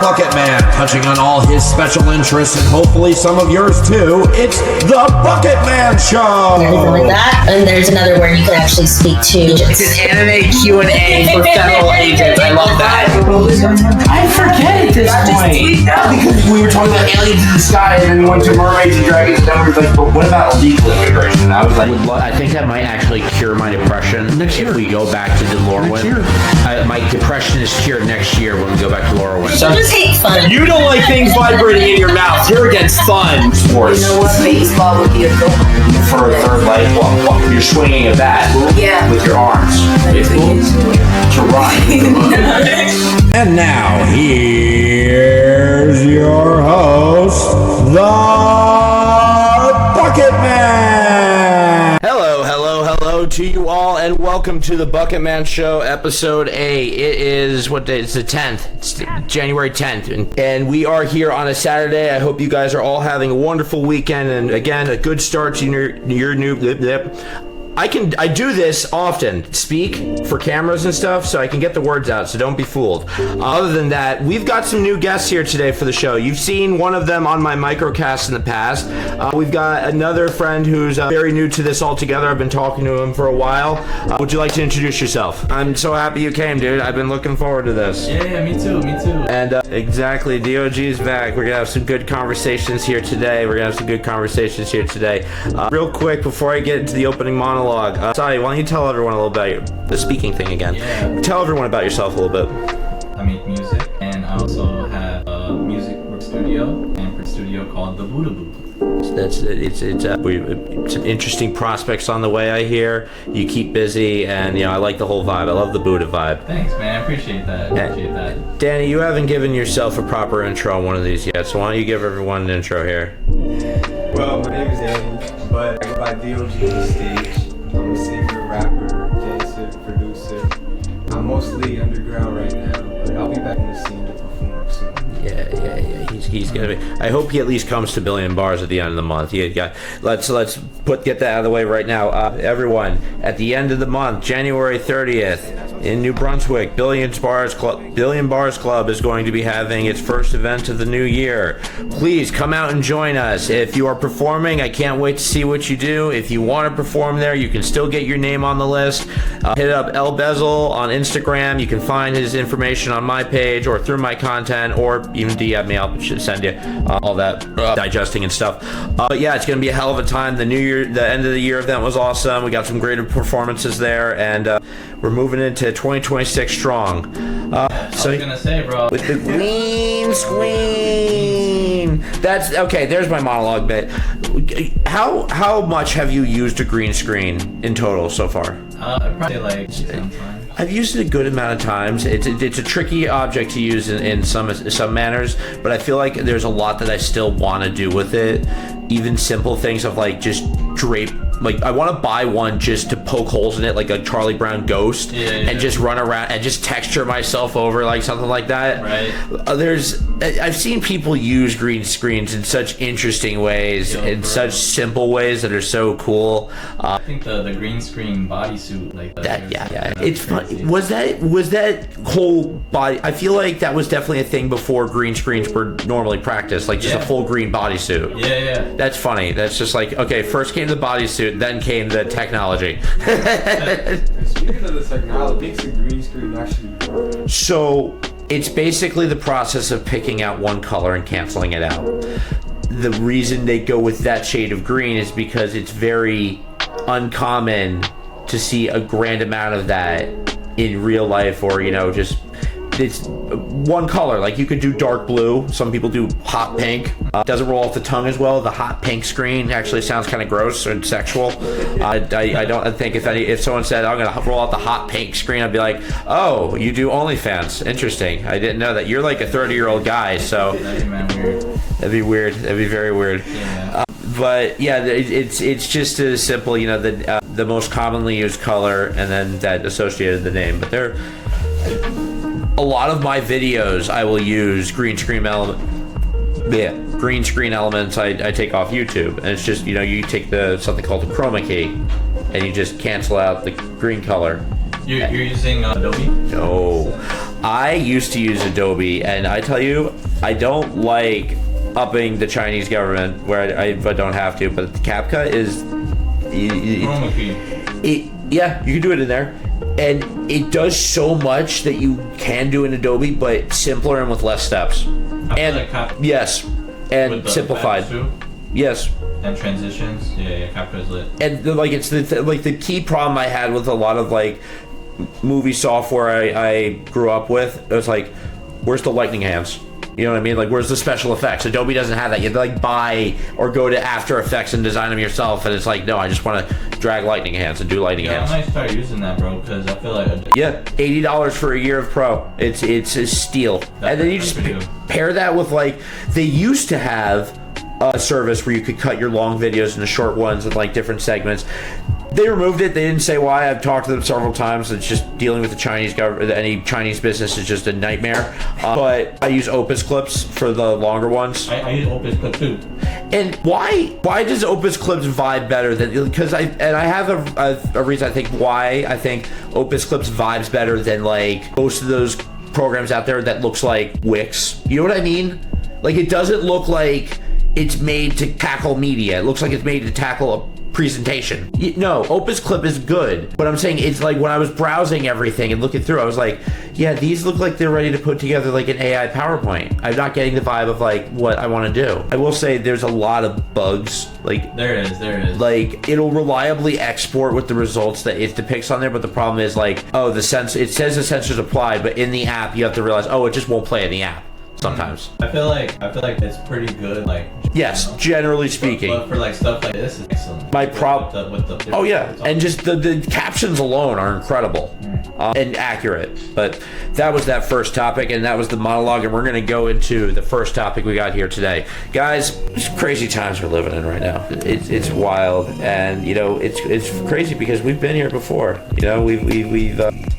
Bucketman, touching on all his special interests and hopefully some of yours too. It's the Bucketman Show! Everything like that. And there's another word you can actually speak to. It's an anime Q&A for federal agents. I love that. I forget at this point. Because we were talking about aliens in the sky and then we went to mermaids and dragons and then we were like, but what about illegal immigration? And I was like, I think that might actually cure my depression next year. If we go back to the Lorwyn. My depression is cured next year when we go back to Lorwyn. You just hate fun. you don't like things vibrating in your mouth. You're against fun sports. You know what? Baseball would be a good one. For a third leg, well, you're swinging a bat with your arms. To run. And now, here's your host, the Bucketman! Hello to you all, and welcome to the Bucketman Show, episode A. It is, what day? It's the 10th. It's January 10th, and we are here on a Saturday. I hope you guys are all having a wonderful weekend, and again, a good start to your new... I do this often, speak for cameras and stuff, so I can get the words out, so don't be fooled. Other than that, we've got some new guests here today for the show. You've seen one of them on my microcast in the past. We've got another friend who's very new to this altogether. I've been talking to him for a while. Would you like to introduce yourself? I'm so happy you came, dude. I've been looking forward to this. Yeah, me too. And exactly, DOG's back. We're gonna have some good conversations here today. Real quick, before I get into the opening monologue, Sai, why don't you tell everyone a little about the speaking thing again? Yeah. Tell everyone about yourself a little bit. I make music, and I also have a music work studio and studio called the Buddha Boo. It's some interesting prospects on the way, I hear. You keep busy, and I like the whole vibe. I love the Buddha vibe. Thanks, man. I appreciate that. Danny, you haven't given yourself a proper intro on one of these yet, so why don't you give everyone an intro here? Well, my name is Danny, but I go by DOG on the stage. I'm a singer, rapper, dancer, producer. I'm mostly underground right now, but I'll be back in the scene to perform soon. Yeah. He's gonna be. I hope he at least comes to Billion Bars at the end of the month. Let's get that out of the way right now. Everyone, at the end of the month, January 30th, in New Brunswick, Billion Bars Club is going to be having its first event of the new year. Please come out and join us. If you are performing, I can't wait to see what you do. If you want to perform there, you can still get your name on the list. Hit up El Bezel on Instagram. You can find his information on my page or through my content, or even DM me. I'll send you all that digesting and stuff. But yeah, it's going to be a hell of a time. The end of the year event was awesome. We got some great performances there, and we're moving into 2026 strong. I was gonna say, bro. With the green screen. That's okay. There's my monologue bit. How much have you used a green screen in total so far? Probably like 6 times. I've used it a good amount of times. It's a tricky object to use in some manners, but I feel like there's a lot that I still want to do with it. Even simple things of like just drape. Like, I want to buy one just to poke holes in it, like a Charlie Brown ghost, and just run around and just texture myself over, like something like that. Right. I've seen people use green screens in such interesting ways, such simple ways that are so cool. I think the green screen bodysuit, like that. Yeah. It's funny. Was that whole body? I feel like that was definitely a thing before green screens were normally practiced, like just a full green bodysuit. Yeah. That's funny. That's just like, okay, first came the bodysuit, then came the technology. Speaking of the technology, what makes a green screen actually work? So it's basically the process of picking out one color and canceling it out. The reason they go with that shade of green is because it's very uncommon to see a grand amount of that in real life, or just it's one color. Like, you could do dark blue. Some people do hot pink. Doesn't roll off the tongue as well. The hot pink screen actually sounds kind of gross and sexual. I don't think if someone said, I'm gonna roll out the hot pink screen, I'd be like, oh, you do OnlyFans? Interesting. I didn't know that. You're like a 30-year-old guy, so that'd be weird. That'd be very weird. Yeah. But yeah, it's just as simple, the most commonly used color, and then that associated the name. But a lot of my videos, I will use green screen elements I take off YouTube, and it's just, you take something called the chroma key, and you just cancel out the green color. You're using Adobe? No, I used to use Adobe, and I tell you, I don't like upping the Chinese government where I don't have to, but CapCut is... Chroma key. Yeah, you can do it in there. And it does so much that you can do in Adobe, but simpler and with less steps. Yes, and simplified. Too? Yes. And transitions. Yeah, CapCut's lit. And like it's the key problem I had with a lot of like movie software I grew up with. It was like, where's the lightning hands? You know what I mean? Like, where's the special effects? Adobe doesn't have that. You have to like buy or go to After Effects and design them yourself. And it's like, no, I just want to drag lightning hands and do lightning hands. I might start using that, bro, because I feel like yeah, $80 for a year of Pro. It's a steal. And then you just pair that with like, they used to have a service where you could cut your long videos into short ones with like different segments. They removed it. They didn't say why. I've talked to them several times. It's just dealing with the Chinese government. Any Chinese business is just a nightmare. But I use Opus Clips for the longer ones. I use Opus Clip too. And why does Opus Clips vibe better than, because I have a reason I think why I think Opus Clips vibes better than like most of those programs out there that looks like Wix. You know what I mean? Like, it doesn't look like it's made to tackle media. It looks like it's made to tackle a presentation. No, Opus Clip is good, but I'm saying it's like when I was browsing everything and looking through, I was like, yeah, these look like they're ready to put together like an AI PowerPoint. I'm not getting the vibe of like what I want to do. I will say there's a lot of bugs. Like there is. Like, it'll reliably export with the results that it depicts on there, but the problem is like, oh, it says the sensor's applied, but in the app you have to realize, oh, it just won't play in the app. Sometimes I feel like it's pretty good. Like, yes, generally speaking. But for like stuff like this, is excellent. My problem. Oh yeah, and just the captions alone are incredible and accurate. But that was that first topic, and that was the monologue, and we're gonna go into the first topic we got here today, guys. It's crazy times we're living in right now. It's wild, and you know it's crazy because we've been here before. You know, we've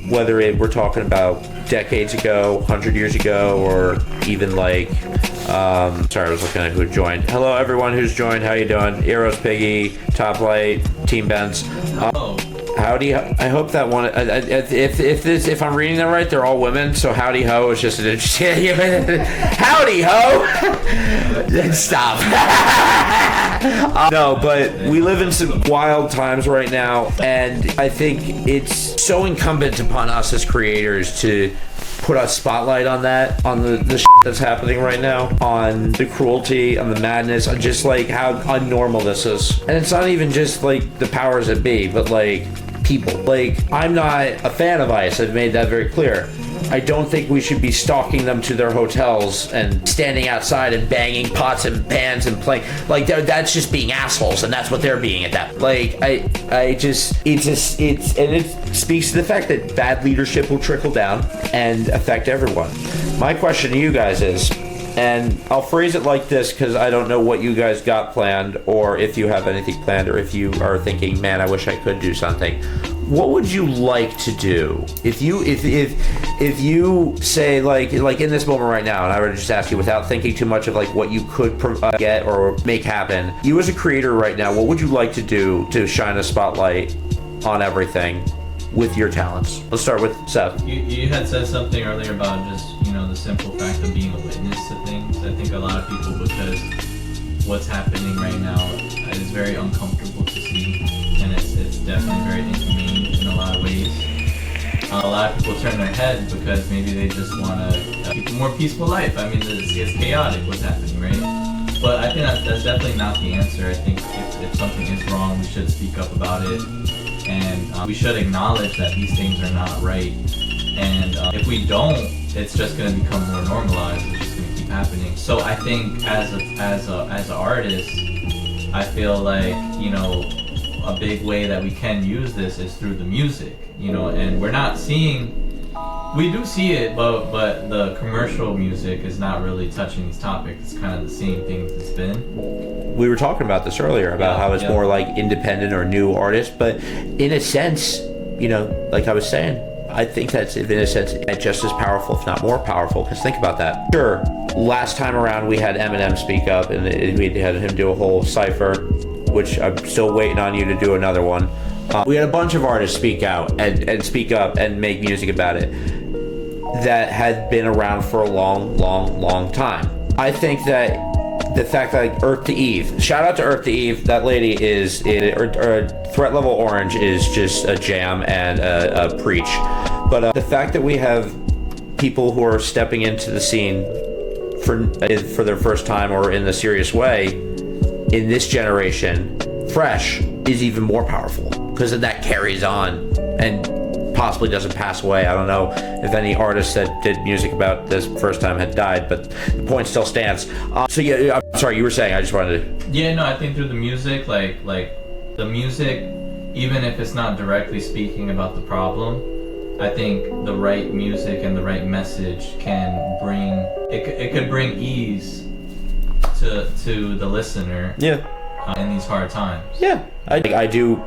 whether we're talking about decades ago, 100 years ago, or even like, sorry, I was looking at who joined. Hello, everyone who's joined. How you doing? Eros Piggy, Top Light, Team Benz. Howdy. I hope that one. If I'm reading that right, they're all women. So howdy ho is just an interesting. Howdy ho. Stop. No, but we live in some wild times right now, and I think it's so incumbent upon us as creators to put a spotlight on that, on the shit that's happening right now, on the cruelty, on the madness, on just like how unnormal this is. And it's not even just like the powers that be, but like people. Like, I'm not a fan of ICE. I've made that very clear. I don't think we should be stalking them to their hotels and standing outside and banging pots and pans and playing like that's just being assholes, and that's what they're being at that. Like, it speaks to the fact that bad leadership will trickle down and affect everyone. My question to you guys is, and I'll phrase it like this because I don't know what you guys got planned, or if you have anything planned, or if you are thinking, man, I wish I could do something. What would you like to do if you say like in this moment right now, and I would just ask you without thinking too much of like what you could get or make happen, you as a creator right now, what would you like to do to shine a spotlight on everything with your talents? Let's start with Seth. You had said something earlier about just, you know, the simple fact of being a witness to things. I think a lot of people, because what's happening right now is very uncomfortable to see, and it's definitely very inhumane in a lot of ways. A lot of people turn their head because maybe they just want to keep a more peaceful life. I mean, it's chaotic what's happening, right? But I think that's definitely not the answer. I think if something is wrong, we should speak up about it, and we should acknowledge that these things are not right. And if we don't, it's just going to become more normalized. It's just going to keep happening. So I think as an artist, I feel like, you know, a big way that we can use this is through the music, you know, and we're not seeing, we do see it, but the commercial music is not really touching these topics. It's kind of the same things it's been. We were talking about this earlier about how it's more like independent or new artists, but in a sense, you know, like I was saying, I think that's in a sense just as powerful, if not more powerful, because think about that. Sure, last time around we had Eminem speak up, and we had him do a whole cypher, which I'm still waiting on you to do another one. We had a bunch of artists speak out and speak up and make music about it. that had been around for a long time. I think that the fact that like Earth to Eve, shout out to Earth to Eve, that lady or Threat Level Orange is just a jam and a preach. But the fact that we have people who are stepping into the scene for their first time or in a serious way in this generation, fresh, is even more powerful because that carries on and possibly doesn't pass away. I don't know if any artists that did music about this first time had died, but the point still stands. So yeah, I'm sorry, you were saying, I just wanted to... Yeah, no, I think through the music, like the music, even if it's not directly speaking about the problem, I think the right music and the right message can bring, it could bring ease to the listener. Yeah. In these hard times. Yeah, I do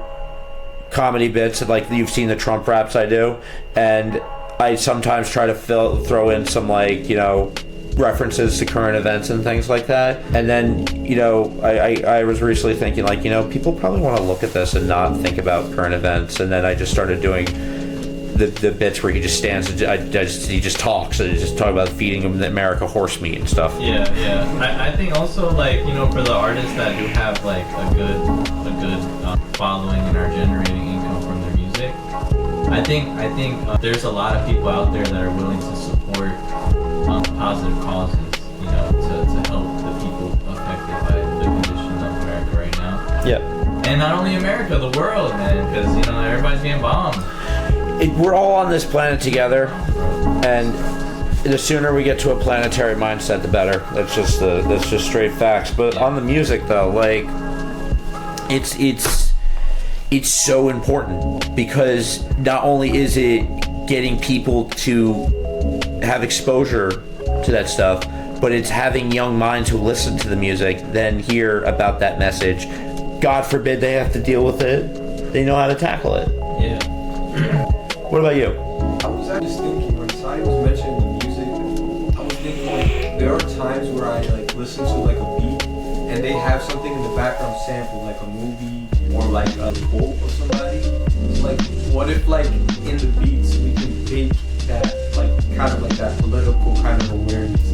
comedy bits, like you've seen the Trump raps I do, and I sometimes try to throw in some like, you know, references to current events and things like that. And then, you know, I was recently thinking like, you know, people probably want to look at this and not think about current events, and then I just started doing the bits where he just stands and he just talks and just talk about feeding America horse meat and stuff. Yeah. I think also, like, you know, for the artists that do have like a good following and are generating income from their music, I think there's a lot of people out there that are willing to support positive causes, you know, to help the people affected by the condition of America right now. Yeah. And not only America, the world, man, because, you know, everybody's getting bombed. We're all on this planet together, and the sooner we get to a planetary mindset, the better. That's just straight facts. But on the music, though, like it's so important, because not only is it getting people to have exposure to that stuff, but it's having young minds who listen to the music then hear about that message. God forbid they have to deal with it, they know how to tackle it. Yeah. What about you? I was just thinking, when Sai was mentioning the music, I was thinking like there are times where I like listen to like a beat and they have something in the background sample, like a movie or like a quote or somebody. Like, what if like in the beats we can bake that like kind of like that political kind of awareness,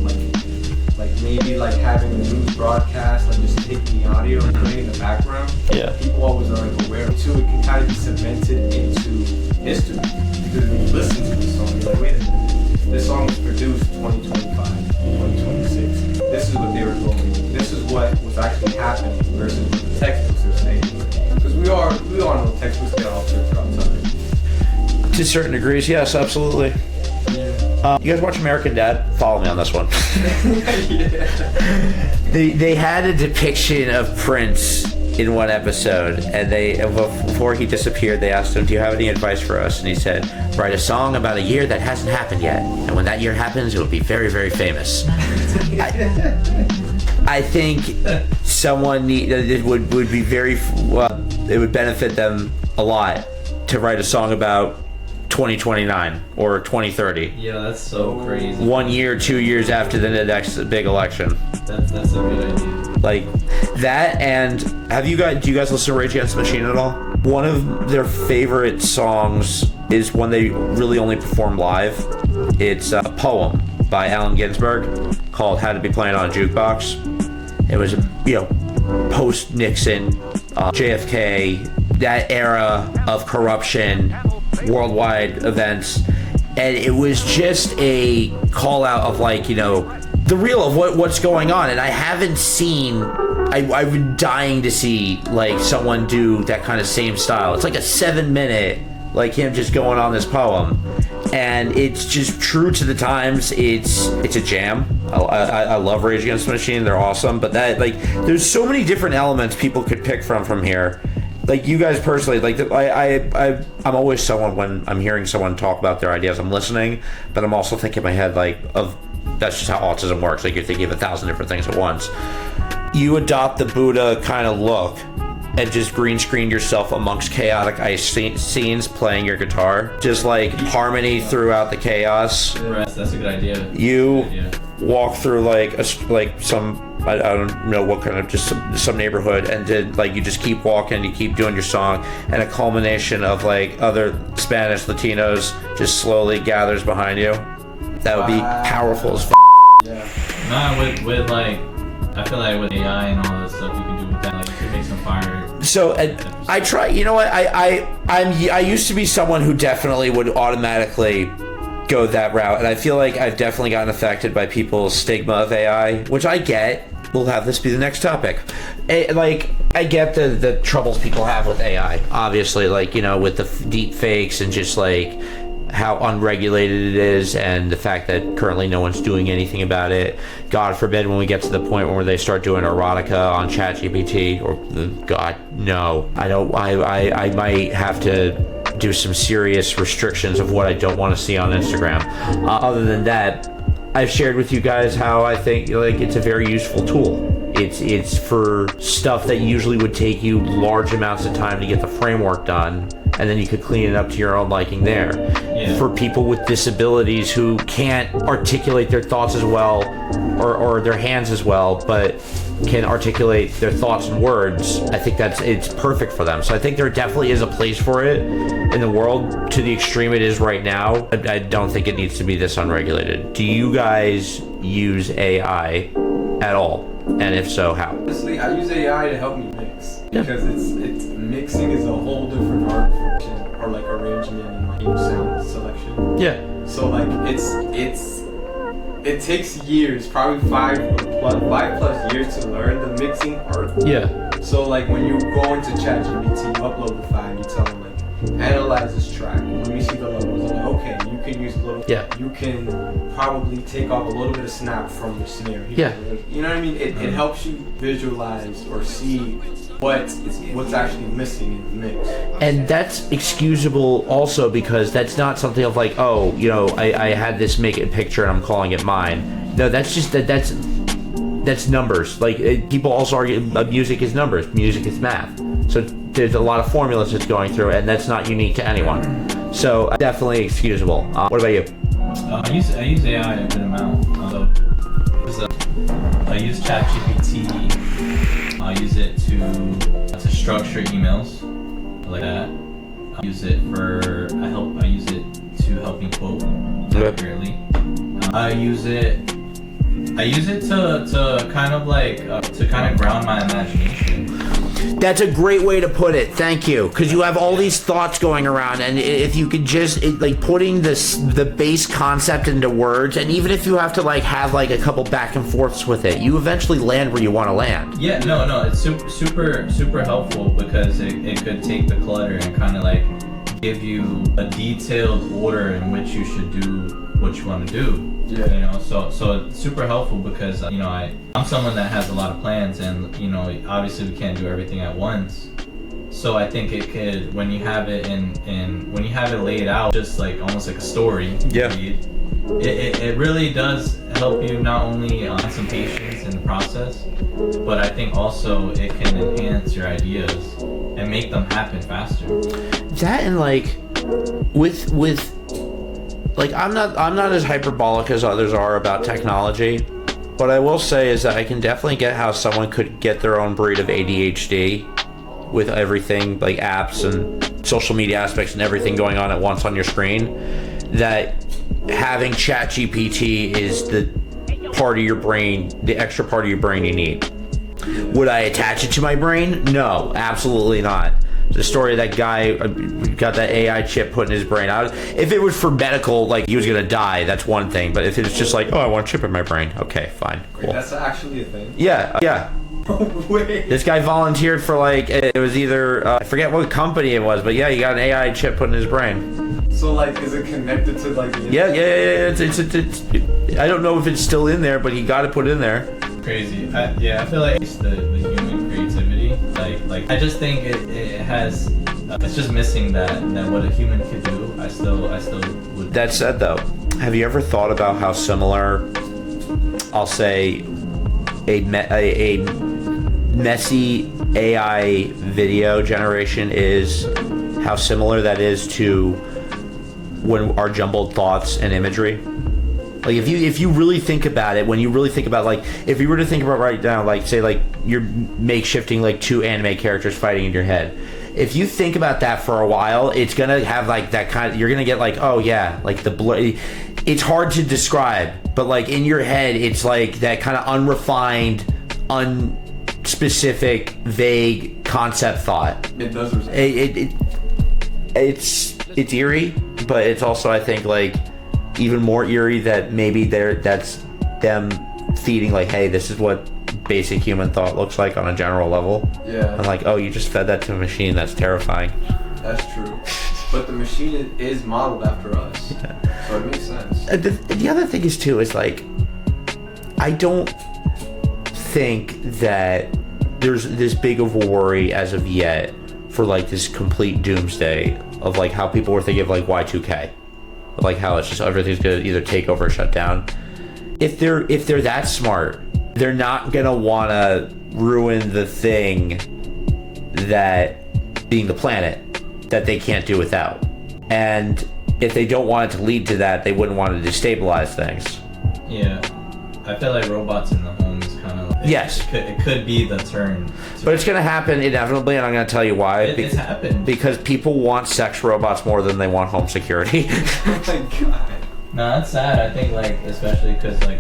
like maybe like having a news broadcast, like just taking the audio and putting it in the background. Yeah. People always are like aware too. It can kind of be cemented into history. Because when you listen to the song, you're like, wait a minute, this song was produced 2025, 2026. This is what they were going through. This is what was actually happening versus what the textbooks are saying. Because we all know textbooks get altered throughout time. To certain degrees, yes, absolutely. Yeah. You guys watch American Dad? Follow me on this one. Yeah. They had a depiction of Prince in one episode, and before he disappeared, they asked him, "Do you have any advice for us?" And he said, "Write a song about a year that hasn't happened yet, and when that year happens, it will be very, very famous." I think someone it would be very it would benefit them a lot to write a song about 2029 or 2030. Yeah, that's so crazy. 1 year, 2 years after the next big election. That's a good idea. Like that. And do you guys listen to Rage Against the Machine at all? One of their favorite songs is one they really only perform live. It's a poem by Allen Ginsberg called "How to Be Playing on a Jukebox." It was, you know, post Nixon, JFK, that era of corruption, worldwide events, and it was just a call out of, like, you know, the real of what's going on. And I haven't seen, I've been dying to see like someone do that kind of same style. It's like a 7-minute, like him just going on this poem, and it's just true to the times. It's a jam. I love Rage Against the Machine. They're awesome. But that, like, there's so many different elements people could pick from here. Like, you guys personally, like, I'm always someone, when I'm hearing someone talk about their ideas, I'm listening, but I'm also thinking in my head, like, that's just how autism works. Like, you're thinking of 1,000 different things at once. You adopt the Buddha kind of look and just green screen yourself amongst chaotic ice scenes playing your guitar. Just like harmony throughout the chaos. That's a good idea. You walk through like some, I don't know what kind of, just some neighborhood, and then like you just keep walking, you keep doing your song, and a culmination of like other Spanish Latinos just slowly gathers behind you. That would be powerful as f. Yeah. Nah, with like, I feel like with AI and all that stuff you can do with that, like you can make some fire. So I try. You know what? I used to be someone who definitely would automatically go that route, and I feel like I've definitely gotten affected by people's stigma of AI, which I get. We'll have this be the next topic. Like, I get the troubles people have with AI, obviously, like, you know, with the deep fakes and just like how unregulated it is, and the fact that currently no one's doing anything about it. God forbid when we get to the point where they start doing erotica on ChatGPT, or God, no. I might have to do some serious restrictions of what I don't want to see on Instagram. Other than that, I've shared with you guys how I think like it's a very useful tool. It's for stuff that usually would take you large amounts of time to get the framework done, and then you could clean it up to your own liking there. Yeah. For people with disabilities who can't articulate their thoughts as well, or their hands as well, but can articulate their thoughts in words, I think it's perfect for them. So I think there definitely is a place for it in the world. To the extreme it is right now, I don't think it needs to be this unregulated. Do you guys use AI at all? And if so, how? Honestly, I use AI to help me mix, because it's mixing is a whole different art function, or like arrangement and like sound selection. Yeah. So like it takes years, probably 5+ years to learn the mixing art. Yeah. So like when you go into ChatGPT, you upload the file, you tell them like, analyze this track, let me see the levels. I'm like, okay, you can use a little. Yeah. You can probably take off a little bit of snap from the snare here. Yeah. You know what I mean? It helps you visualize or see what's actually missing in the mix. And that's excusable also, because that's not something of like, oh, you know, I had this make it picture and I'm calling it mine. No, that's just that's numbers. Like people also argue music is numbers, music is math. So there's a lot of formulas it's going through, and that's not unique to anyone. So definitely excusable. What about you? I use AI a good amount. I use ChatGPT. I use it to structure emails like that. I use it to help me quote accurately. I use it to kind of like to kind of ground my imagination. That's a great way to put it. Thank you. Because you have all these thoughts going around, and if you could just like putting the base concept into words, and even if you have to like have like a couple back and forths with it, you eventually land where you want to land. Yeah, no, it's super helpful, because it could take the clutter and kind of like give you a detailed order in which you should do what you want to do. Yeah. You know, so it's super helpful, because you know I'm someone that has a lot of plans, and you know obviously we can't do everything at once. So I think it could, when you have it when you have it laid out, just like almost like a story. Yeah. It really does help you not only on some patience in the process, but I think also it can enhance your ideas and make them happen faster. That, and like with like I'm not as hyperbolic as others are about technology, but I will say is that I can definitely get how someone could get their own breed of ADHD with everything like apps and social media aspects and everything going on at once on your screen, that having ChatGPT is the part of your brain, the extra part of your brain you need. Would I attach it to my brain? No, absolutely not. The story of that guy got that AI chip put in his brain. If it was for medical, like he was gonna die, that's one thing. But if it's just like, oh, I want a chip in my brain, okay, fine, cool. Wait, that's actually a thing? Yeah. Wait. This guy volunteered for like, it was either, I forget what company it was, but yeah, he got an AI chip put in his brain. So like, is it connected to like the Yeah. It's I don't know if it's still in there, but he got it put in there. Crazy. I feel like it's the human creativity. Like I just think it has. It's just missing that what a human could do. I still would. That said, though, have you ever thought about how similar, I'll say, a messy AI video generation is? How similar that is to when our jumbled thoughts and imagery. Like if you really think about it, when you really think about, like, if you were to think about right now, like say like you're makeshifting like two anime characters fighting in your head, if you think about that for a while, it's gonna have like that kind of, you're gonna get like, oh yeah, like the blur. It's hard to describe, but like in your head, it's like that kind of unrefined, unspecific, vague concept thought. It does result. It's eerie, but it's also, I think, like even more eerie that maybe that's them feeding like, hey, this is what basic human thought looks like on a general level. Yeah. And like, oh, you just fed that to a machine. That's terrifying. That's true. But the machine is modeled after us. Yeah. So it makes sense. The other thing is too is like, I don't think that there's this big of a worry as of yet for like this complete doomsday of like how people were thinking of like Y2K, like how it's just everything's gonna either take over or shut down. If they're that smart, they're not gonna wanna ruin the thing that being the planet that they can't do without. And if they don't want it to lead to that, they wouldn't want to destabilize things. Yeah, I feel like robots in the home is kind of like, yes, it could be the turn. But it's gonna happen inevitably, and I'm gonna tell you why. It's happened because people want sex robots more than they want home security. Oh my god. No, that's sad. I think like especially because like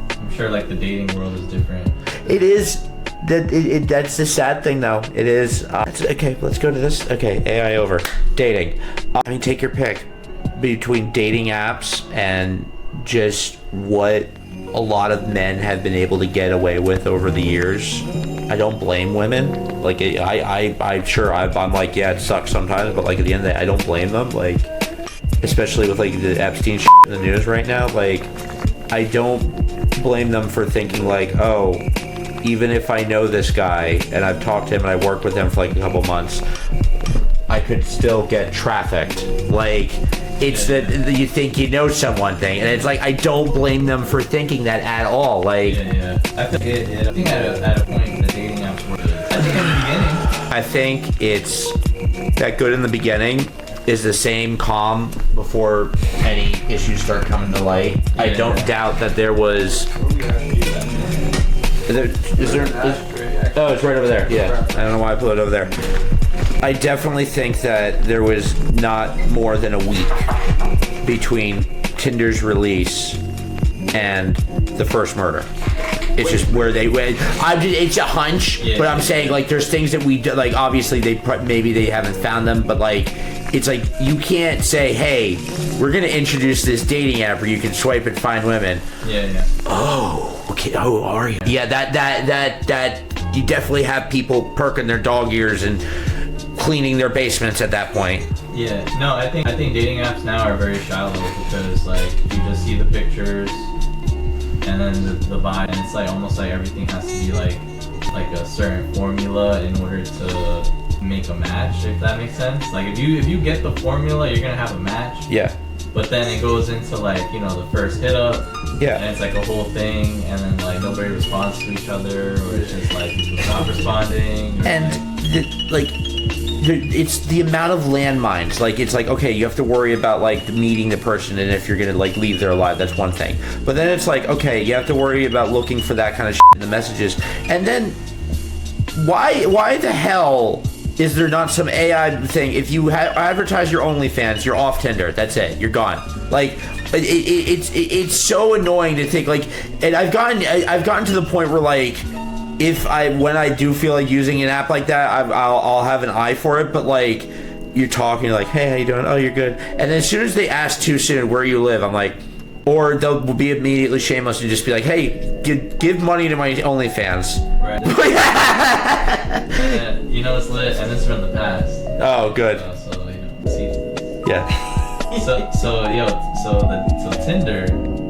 I'm sure like the dating world is different. It is. That's the sad thing, though. It is. Okay, let's go to this. Okay, AI over. Dating. I mean, take your pick between dating apps and just what a lot of men have been able to get away with over the years. I don't blame women. Like, I'm sure I'm like, yeah, it sucks sometimes, but like at the end of the day, I don't blame them. Like, especially with like the Epstein shit in the news right now. Like, I don't blame them for thinking like, oh, even if I know this guy and I've talked to him and I worked with him for like a couple months, I could still get trafficked. Like, it's that you think you know someone thing, and it's like I don't blame them for thinking that at all. Like, yeah. I think at a point the dating apps were. I think in the beginning. I think it's that good in the beginning is the same calm before any issues start coming to light. Yeah, I don't doubt that there was. Oh, it's right over there. Yeah, I don't know why I put it over there. I definitely think that there was not more than a week between Tinder's release and the first murder. It's just where they went. It's a hunch, but I'm saying like there's things that we do, like obviously maybe they haven't found them, but like it's like you can't say, hey, we're gonna introduce this dating app where you can swipe and find women. Yeah. Oh, okay. Oh, are you? Yeah, that you definitely have people perking their dog ears and cleaning their basements at that point. Yeah. No, I think dating apps now are very shallow because like you just see the pictures and then the vibe, and it's like almost like everything has to be like a certain formula in order to make a match, if that makes sense. Like if you get the formula, you're gonna have a match. Yeah. But then it goes into like, you know, the first hit up. Yeah. And it's like a whole thing, and then like nobody responds to each other, or it's just like people not responding. And it's the amount of landmines. Like it's like, okay, you have to worry about like meeting the person, and if you're gonna like leave there alive, that's one thing. But then it's like, okay, you have to worry about looking for that kind of shit in the messages. And then why the hell is there not some AI thing? If you advertise your OnlyFans, you're off Tinder. That's it. You're gone. Like it's so annoying to think like. And I've gotten to the point where like, when I do feel like using an app like that, I'll have an eye for it. But like, you're talking like, hey, how you doing? Oh, you're good. And then as soon as they ask too soon where you live, I'm like, or they'll be immediately shameless and just be like, hey, give money to my OnlyFans. Right. Yeah, you know it's lit, and it's from the past. Oh, good. So you know, see. Yeah. So Tinder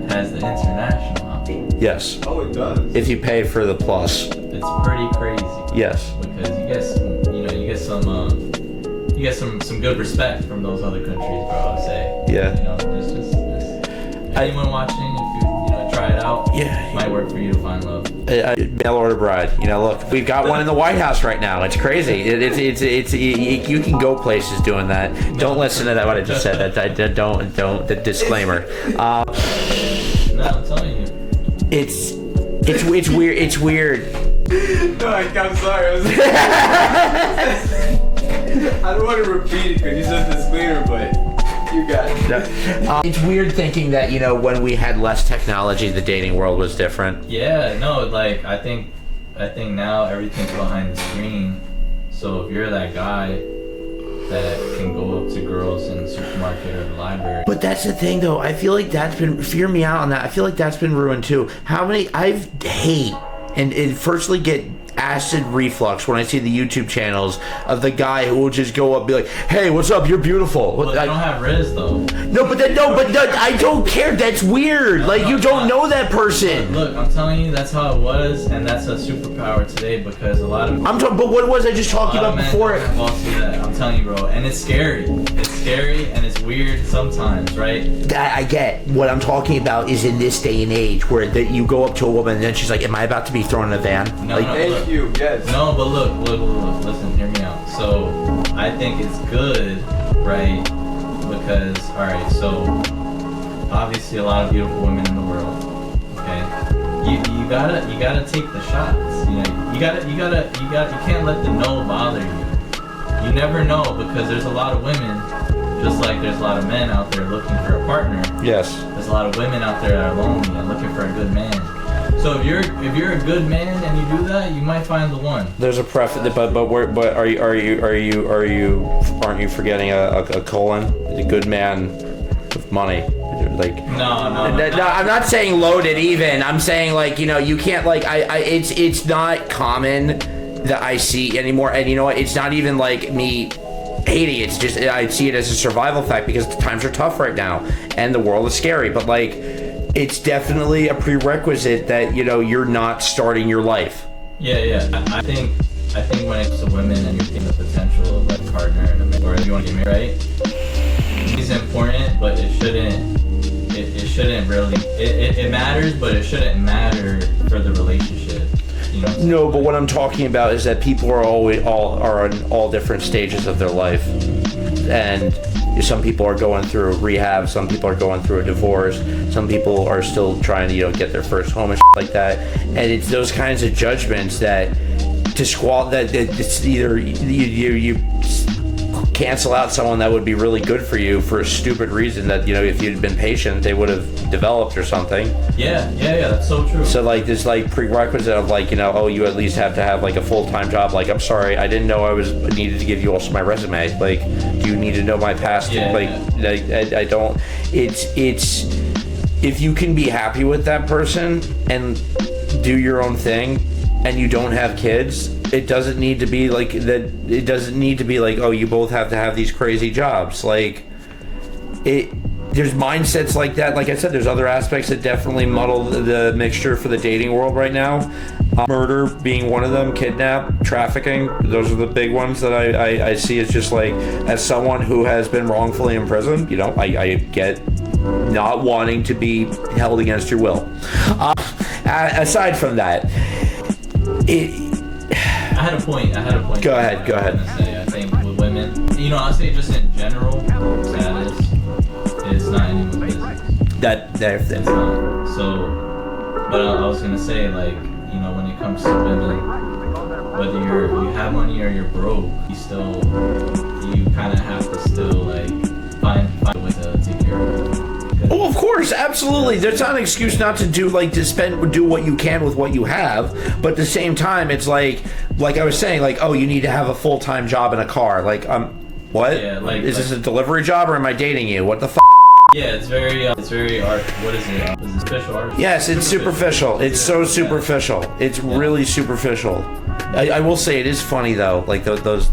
has the international option. Yes. Oh, it does. If you pay for the plus. It's pretty crazy. Yes. Because you get some good respect from those other countries, bro. I would say. Yeah. You know, there's just anyone watching, if you try it out, yeah, it might work for you to find love. Mail order bride. You know, look, we've got one in the White House right now. It's crazy. It's you can go places doing that. Don't listen to that. What I just said. That don't. The disclaimer. No, I'm telling you. It's weird. It's weird. No, I'm sorry. I don't want to repeat it because you said disclaimer, but you got it. It's weird thinking that, you know, when we had less technology, the dating world was different. Yeah, no, like I think now everything's behind the screen. So if you're that guy that can go up to girls in the supermarket or the library. But that's the thing, though. I feel like that's been, fear me out on that. I feel like that's been ruined too. How many, I hate and firstly get acid reflux when I see the YouTube channels of the guy who will just go up and be like, hey, what's up, you're beautiful. Well, they don't have Riz though. But I don't care. That's weird. Like, you don't know that person. Look, I'm telling you, that's how it was, and that's a superpower today because a lot of But what was I just talking about before? Well, see that. I'm telling you, bro, and it's scary. It's scary and it's weird sometimes, right? That I get. What I'm talking about is in this day and age where that you go up to a woman and then she's like, am I about to be thrown in a van? No, like, no, Thank look. you, yes. No, but look, listen, hear me out. So, I think it's good, right? Because, alright, so, obviously a lot of beautiful women in the world, okay? You gotta take the shots, you know? You can't let the no bother you. You never know, because there's a lot of women, just like there's a lot of men out there looking for a partner. yes. There's a lot of women out there that are lonely and looking for a good man. So if you're a good man and you do that, you might find the one. There's a preference, but aren't you forgetting a colon? A good man with money. Like No, I'm not saying loaded even. I'm saying, like, you know, you can't, like, it's not common that I see anymore. And you know what? It's not even like me hating it. It's just I see it as a survival fact because the times are tough right now and the world is scary. But like, it's definitely a prerequisite that, you know, you're not starting your life. Yeah. I think when it comes to women and you're seeing the potential of like a partner and a man, or you want to get married, right? It's important, but it shouldn't. It shouldn't really. It matters, but it shouldn't matter for the relationship. You know? No, but what I'm talking about is that people are are in all different stages of their life, and some people are going through a rehab, some people are going through a divorce, some people are still trying to, you know, get their first home and shit like that. And it's those kinds of judgments that that it's either you cancel out someone that would be really good for you for a stupid reason that, you know, if you'd been patient they would have developed or something. Yeah, that's so true. So like this like prerequisite of like, you know, oh, you at least have to have like a full-time job. Like, I'm sorry, I didn't know I needed to give you also my resume. Like, do you need to know my past? I don't. It's if you can be happy with that person and do your own thing and you don't have kids, it doesn't need to be like that. It doesn't need to be like, oh, you both have to have these crazy jobs. Like, there's mindsets like that. Like I said, there's other aspects that definitely muddle the mixture for the dating world right now. Murder being one of them, kidnap, trafficking. Those are the big ones that I see. It's just like, as someone who has been wrongfully imprisoned, you know, I get not wanting to be held against your will. Aside from that, I had a point. Go ahead. I think with women, you know, I'll say just in general, status is not anyone's business. It's not. So, but I was gonna say, like, you know, when it comes to women, whether you have money or you're broke, you kind of have to still like find a way to take care of it. Oh, of course, absolutely. There's not an excuse not to do what you can with what you have, but at the same time, it's like I was saying, like, oh, you need to have a full-time job and a car. Like, what? Yeah, is this a delivery job or am I dating you? What the f? Yeah, it's very art. What is it? Is it special art? Yes, it's superficial. It's so superficial. It's really superficial. I will say it is funny though. Like those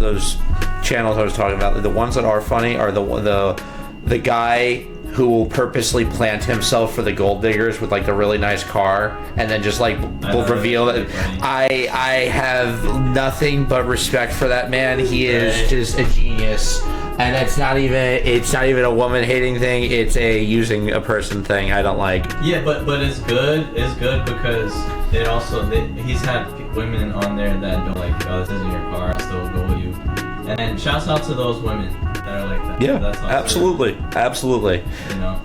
channels I was talking about, the ones that are funny are the guy who will purposely plant himself for the gold diggers with like a really nice car and then just like will reveal that. I have nothing but respect for that man. He is just a genius. And it's not even a woman hating thing, it's a using a person thing I don't like. Yeah, but it's good because he's had women on there that don't like, oh, this isn't your car, I still go with you. And then shouts out to those women that are like that. Yeah, that's absolutely. You know,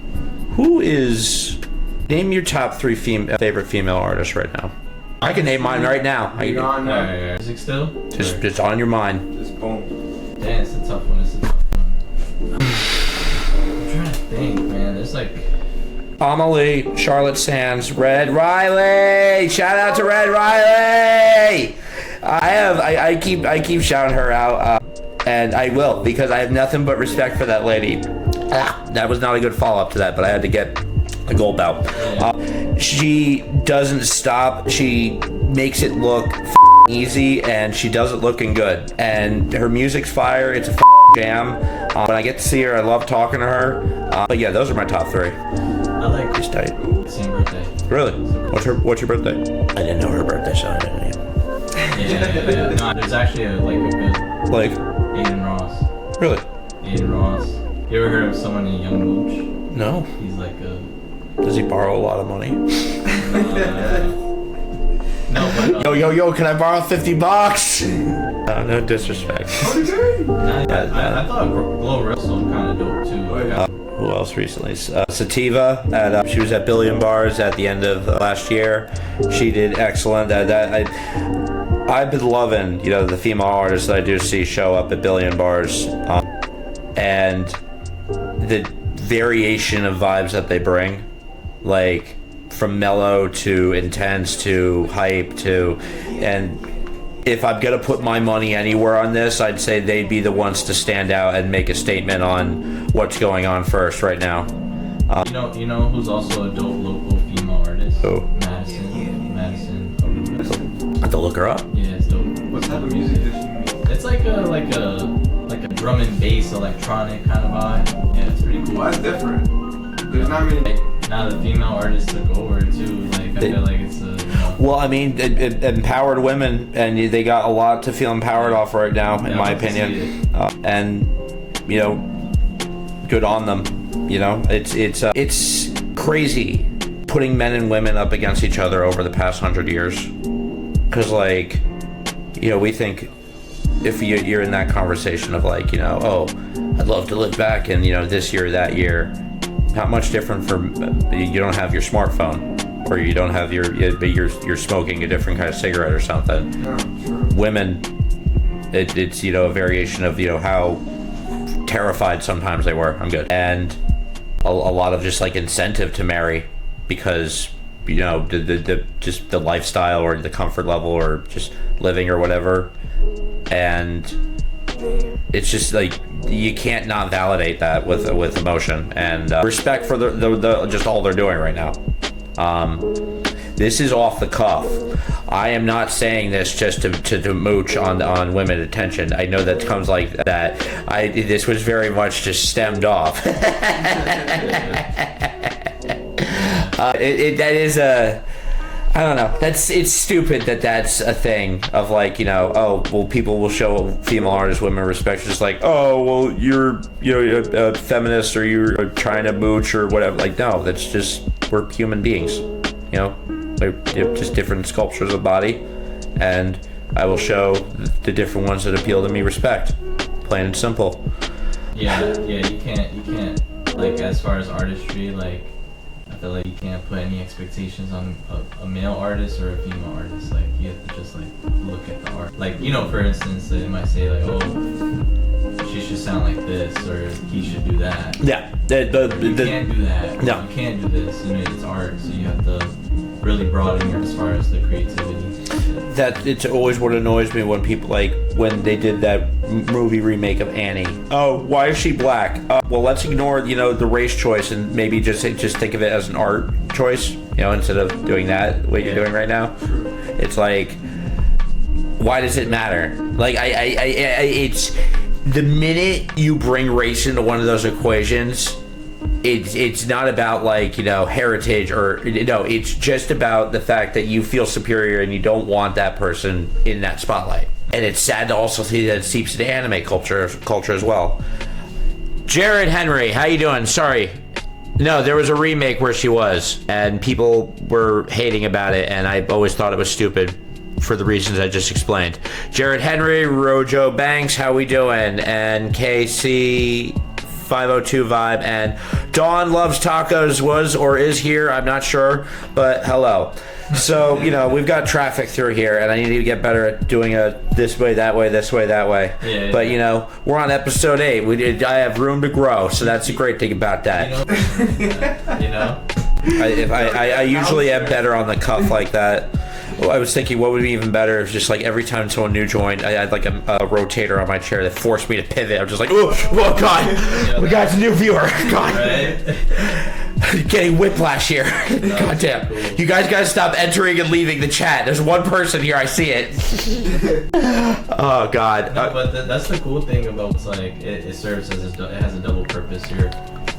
name your top 3 favorite female artists right now. I can name mine right now. Music still? Just on your mind. Just boom. Man, it's a tough one. I'm trying to think, man. There's like. Amelie, Charlotte Sands, Red Riley. Shout out to Red Riley. I keep shouting her out, and I will, because I have nothing but respect for that lady. That was not a good follow up to that, but I had to get a gold belt. She doesn't stop. She makes it look easy, and she does it looking good. And her music's fire. It's a jam. When I get to see her, I love talking to her. But yeah, those are my top three. I like Just tight. same birthday. Really? What's your birthday? I didn't know her birthday, so I didn't. Yeah. No, there's actually a good. Like? Aiden Ross. Really? Aiden Ross. You ever heard of someone named Young Mooch? No. He's like a. Does he borrow a lot of money? No, but. Yo, can I borrow $50? No disrespect. I thought Glorilla kind of dope too. Who else recently? Sativa. She was at Billion Bars at the end of last year. She did excellent. I've been loving, the female artists that I do see show up at Billion Bars, and the variation of vibes that they bring, like from mellow to intense to hype to, and if I'm gonna put my money anywhere on this, I'd say they'd be the ones to stand out and make a statement on what's going on first right now. You know who's also a dope local female artist? Who? Madison. I have to look her up. Yeah, it's dope. What type of music does she make? It's like a drum and bass electronic kind of vibe. Yeah, it's pretty cool. Well, that's different. There's not many. Now the female artists took over too. Like I feel like it's a. Well, I mean, it empowered women, and they got a lot to feel empowered off right now, in my opinion. And good on them. It's crazy putting men and women up against each other over the past 100 years. Because we think if you're in that conversation of I'd love to look back and this year, that year. Not much different you don't have your smartphone, or you don't have you're smoking a different kind of cigarette or something. Women, it's a variation of how terrified sometimes they were. I'm good, and a lot of just incentive to marry because the lifestyle or the comfort level or just living or whatever, and it's just you can't not validate that with emotion and respect for the just all they're doing right now. This is off the cuff. I am not saying this just to mooch on women attention. I know that comes like that. This was very much just stemmed off. That is a. I don't know. It's stupid that's a thing of people will show female artists women respect just you're a feminist or you're trying to mooch or whatever. No, that's just we're human beings. They're just different sculptures of body, and I will show the different ones that appeal to me respect. Plain and simple. Yeah. You can't as far as artistry I feel like you can't put any expectations on a male artist or a female artist. You have to just look at the art. For instance, they might say she should sound like this or he should do that. Yeah. You can't do that. No. You can't do this. It's art, so you have to really broaden it as far as the creativity. That it's always what annoys me when people when they did that movie remake of Annie. Oh, why is she black? Well, let's ignore the race choice and maybe just think of it as an art choice. Instead of doing that what you're doing right now. It's why does it matter? It's the minute you bring race into one of those equations. It's not about heritage or it's just about the fact that you feel superior and you don't want that person in that spotlight. And it's sad to also see that it seeps into anime culture as well. Jared Henry, how you doing? Sorry. No, there was a remake where she was, and people were hating about it, and I always thought it was stupid for the reasons I just explained. Jared Henry, Rojo Banks, how we doing? And KC 502 Vibe, and Dawn Loves Tacos was or is here. I'm not sure, but hello. So, you know, we've got traffic through here, and I need to get better at doing a this way, that way, this way, that way. Yeah, but, you know, we're on episode 8. I have room to grow, so that's a great thing about that. You know? I usually am better on the cuff like that. Well, I was thinking what would be even better if just like every time someone new joined, I had like a rotator on my chair that forced me to pivot. I'm just like, oh God, we got a new viewer. God. Right? Getting whiplash here. God damn. Cool. You guys gotta stop entering and leaving the chat. There's one person here, I see it. Oh God. No, but that's the cool thing about it's like it serves as it has a double purpose.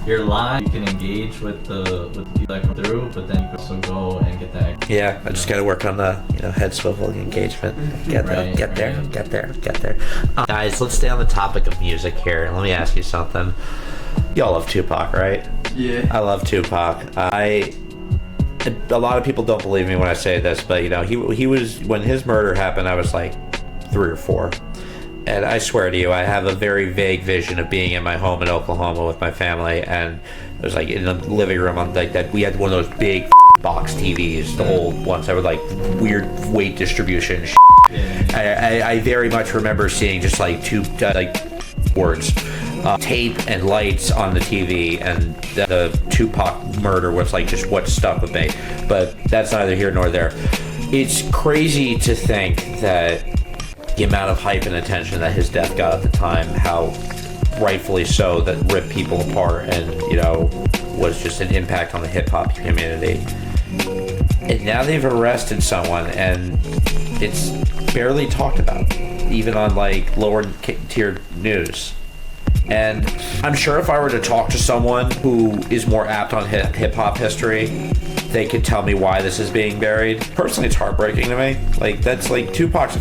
You're live, you can engage with the people that come through, but then you can also go and get that. Yeah, I just gotta work on the head swivel engagement. Get there. Guys, let's stay on the topic of music here. Let me ask you something. Y'all love Tupac, right? Yeah. I love Tupac. A lot of people don't believe me when I say this, but he was, when his murder happened, I was like 3 or 4. And I swear to you, I have a very vague vision of being in my home in Oklahoma with my family, and it was like in the living room on like that. We had one of those big box TVs, the old ones that were like weird weight distribution. I very much remember seeing just like two words, tape and lights on the TV, and the Tupac murder was like just what stuck with me. But that's neither here nor there. It's crazy to think that the amount of hype and attention that his death got at the time, how rightfully so, that ripped people apart and was just an impact on the hip-hop community. And now they've arrested someone and it's barely talked about, even on like lower tier news. And I'm sure if I were to talk to someone who is more apt on hip-hop history, they could tell me why this is being buried. Personally, it's heartbreaking to me. Like, that's like Tupac's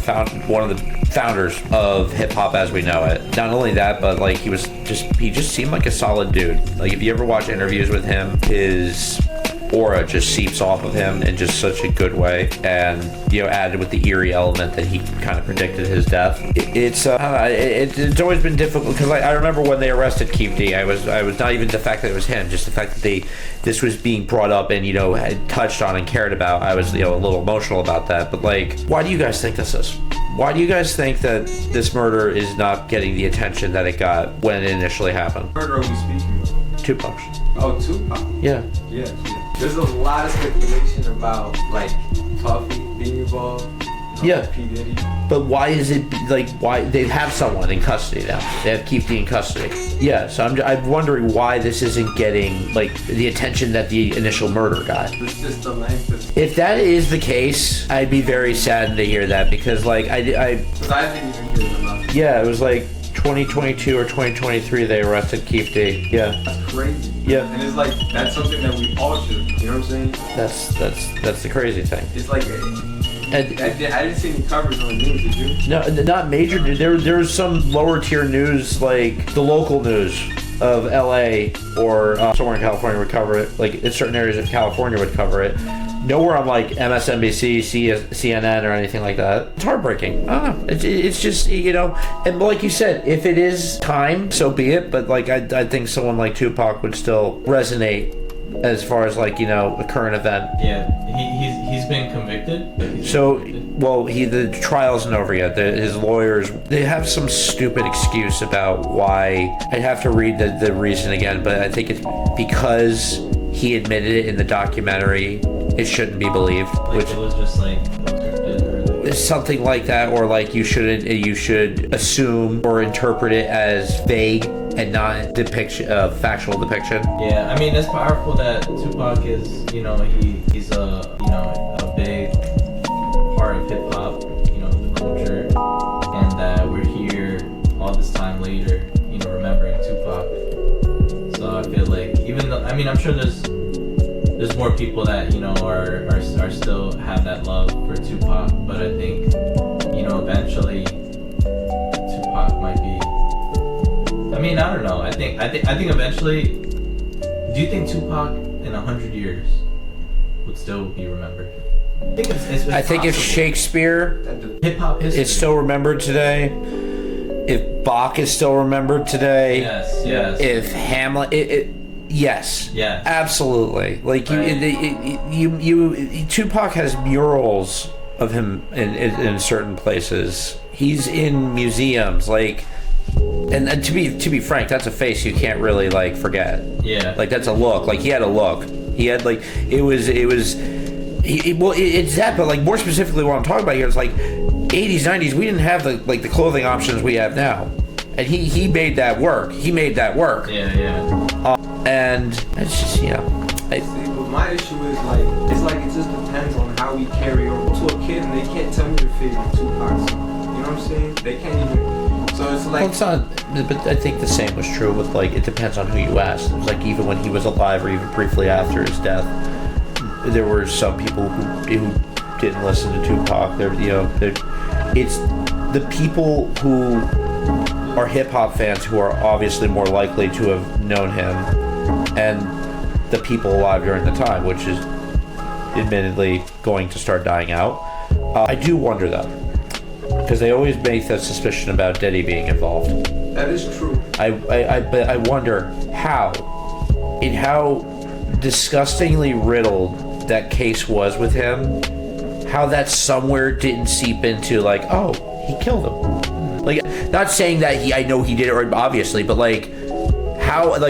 one of the founders of hip-hop as we know it. Not only that, but like he just seemed like a solid dude. Like, if you ever watch interviews with him, his aura just seeps off of him in just such a good way, and added with the eerie element that he kind of predicted his death. It's always been difficult because I remember when they arrested Keith D, I was not even the fact that it was him, just the fact that this was being brought up and had touched on and cared about. I was a little emotional about that. But like, why do you guys think this is? Why do you guys think that this murder is not getting the attention that it got when it initially happened? Murder are we speaking of? Tupac. Oh, Tupac. Yeah. Yeah. There's a lot of speculation about like Puffy being involved. Yeah. P. Diddy. But why is it why they have someone in custody now? They have Keith D in custody. Yeah. So I'm wondering why this isn't getting like the attention that the initial murder got. It's just the length of. If that is the case, I'd be very saddened to hear that, because like Because I didn't even hear enough. Yeah, it was like 2022 or 2023 they arrested Keith D. Yeah. That's crazy. Yeah. And it's like, that's something that we all should, you know what I'm saying? That's the crazy thing. It's like, And I didn't see any coverage on the news, did you? no, not major. There's some lower tier news, like the local news of LA or somewhere in California would cover it. Like in certain areas of California would cover it. Nowhere on like MSNBC, CNN, or anything like that. It's heartbreaking. I don't know. It's just, and like you said, if it is time, so be it. But like, I think someone like Tupac would still resonate as far as like, a current event. Yeah, he's been convicted. The trial isn't over yet. His lawyers, they have some stupid excuse about why. I'd have to read the reason again, but I think it's because he admitted it in the documentary. It shouldn't be believed. Like, it was just like scripted, or like something like that, or like you should assume or interpret it as vague and not factual depiction. Yeah, I mean, it's powerful that Tupac is, he's a big part of hip hop, the culture, and that we're here all this time later, remembering Tupac. So I feel like, even though, I'm sure there's more people that are still have that love for Tupac, but I think eventually Tupac might be. I don't know. I think eventually. Do you think Tupac in 100 years would still be remembered? I think if Shakespeare hip hop history is still remembered today, if Bach is still remembered today, Yes. if Hamlet, yes, Yes. absolutely. Like you, Tupac has murals of him in certain places. He's in museums, like, and to be frank, that's a face you can't really like forget. Yeah. Like that's a look. Like he had a look. He had like it's that, but like more specifically, what I'm talking about here is like 80s, 90s. We didn't have the clothing options we have now, and he made that work. He made that work. Yeah. And it's just See, but my issue is like it just depends on how we carry over to a kid, and they can't tell me their favorite Tupac song. You know what I'm saying? They can't even. So it's like. Well, it's not. But I think the same was true with like it depends on who you asked. It was like even when he was alive or even briefly after his death, there were some people who didn't listen to Tupac. It's the people who are hip hop fans who are obviously more likely to have known him, and the people alive during the time, which is admittedly going to start dying out. I do wonder though, because they always make that suspicion about Diddy being involved. That is true. But I wonder how disgustingly riddled that case was with him, how that somewhere didn't seep into like, oh, he killed him. Like, not saying that I know he did it obviously, but like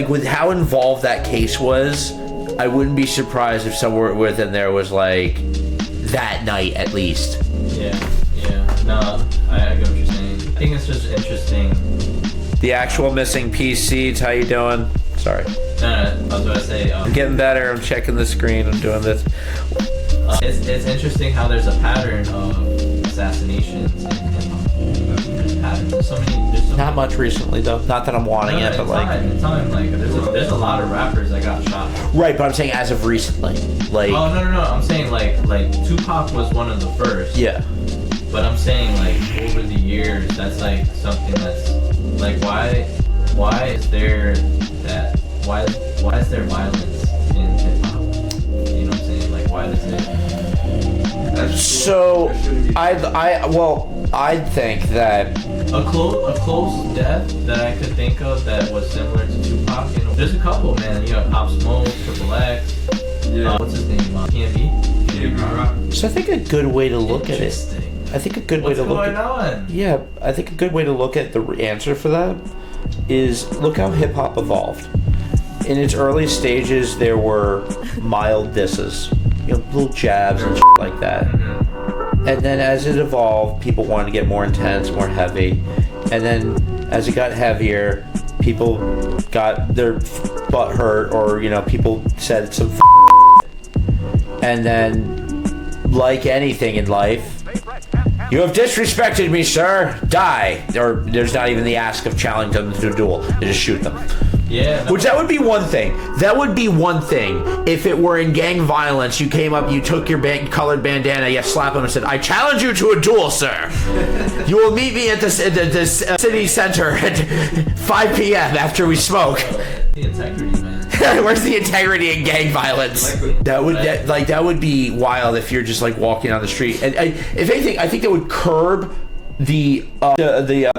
with how involved that case was, I wouldn't be surprised if somewhere within there was like that night at least. Yeah. No, I get what you're saying. I think it's just interesting. The actual missing piece, Seeds, how you doing? Sorry. No, I was about to say. I'm getting better. I'm checking the screen. I'm doing this. It's interesting how there's a pattern of assassinations in hip-hop. There's so many. Not much recently though. Not that I'm wanting it, but in time, like there's a lot of rappers that got shot. Right, but I'm saying as of recently, like. Oh no! I'm saying like Tupac was one of the first. Yeah. But I'm saying like over the years, that's like something that's like why is there that why is there violence in hip hop? You know what I'm saying? Like why does it? So I'd think that A close death that I could think of that was similar to Tupac. You know, there's a couple, man. You have Pop Smoke, Triple X. Yeah. What's his name? PNB. So I think a good way to look at it. I think a good way to look at. What's going on? Yeah, I think a good way to look at the answer for that is look how hip hop evolved. In its early stages, there were mild disses, little jabs and shit like that. And then as it evolved, people wanted to get more intense, more heavy. And then as it got heavier, people got their butt hurt, or people said some and then, like anything in life, you have disrespected me, sir. Die. Or there's not even the ask of challenging them to a duel. They just shoot them. Yeah. No. Which that would be one thing. That would be one thing if it were in gang violence. You came up, you took your colored bandana, you slapped him and said, "I challenge you to a duel, sir. You will meet me at the city center at 5 p.m. after we smoke." The integrity, man. Where's the integrity in gang violence? That would be wild if you're just like walking on the street. And if anything, I think that would curb the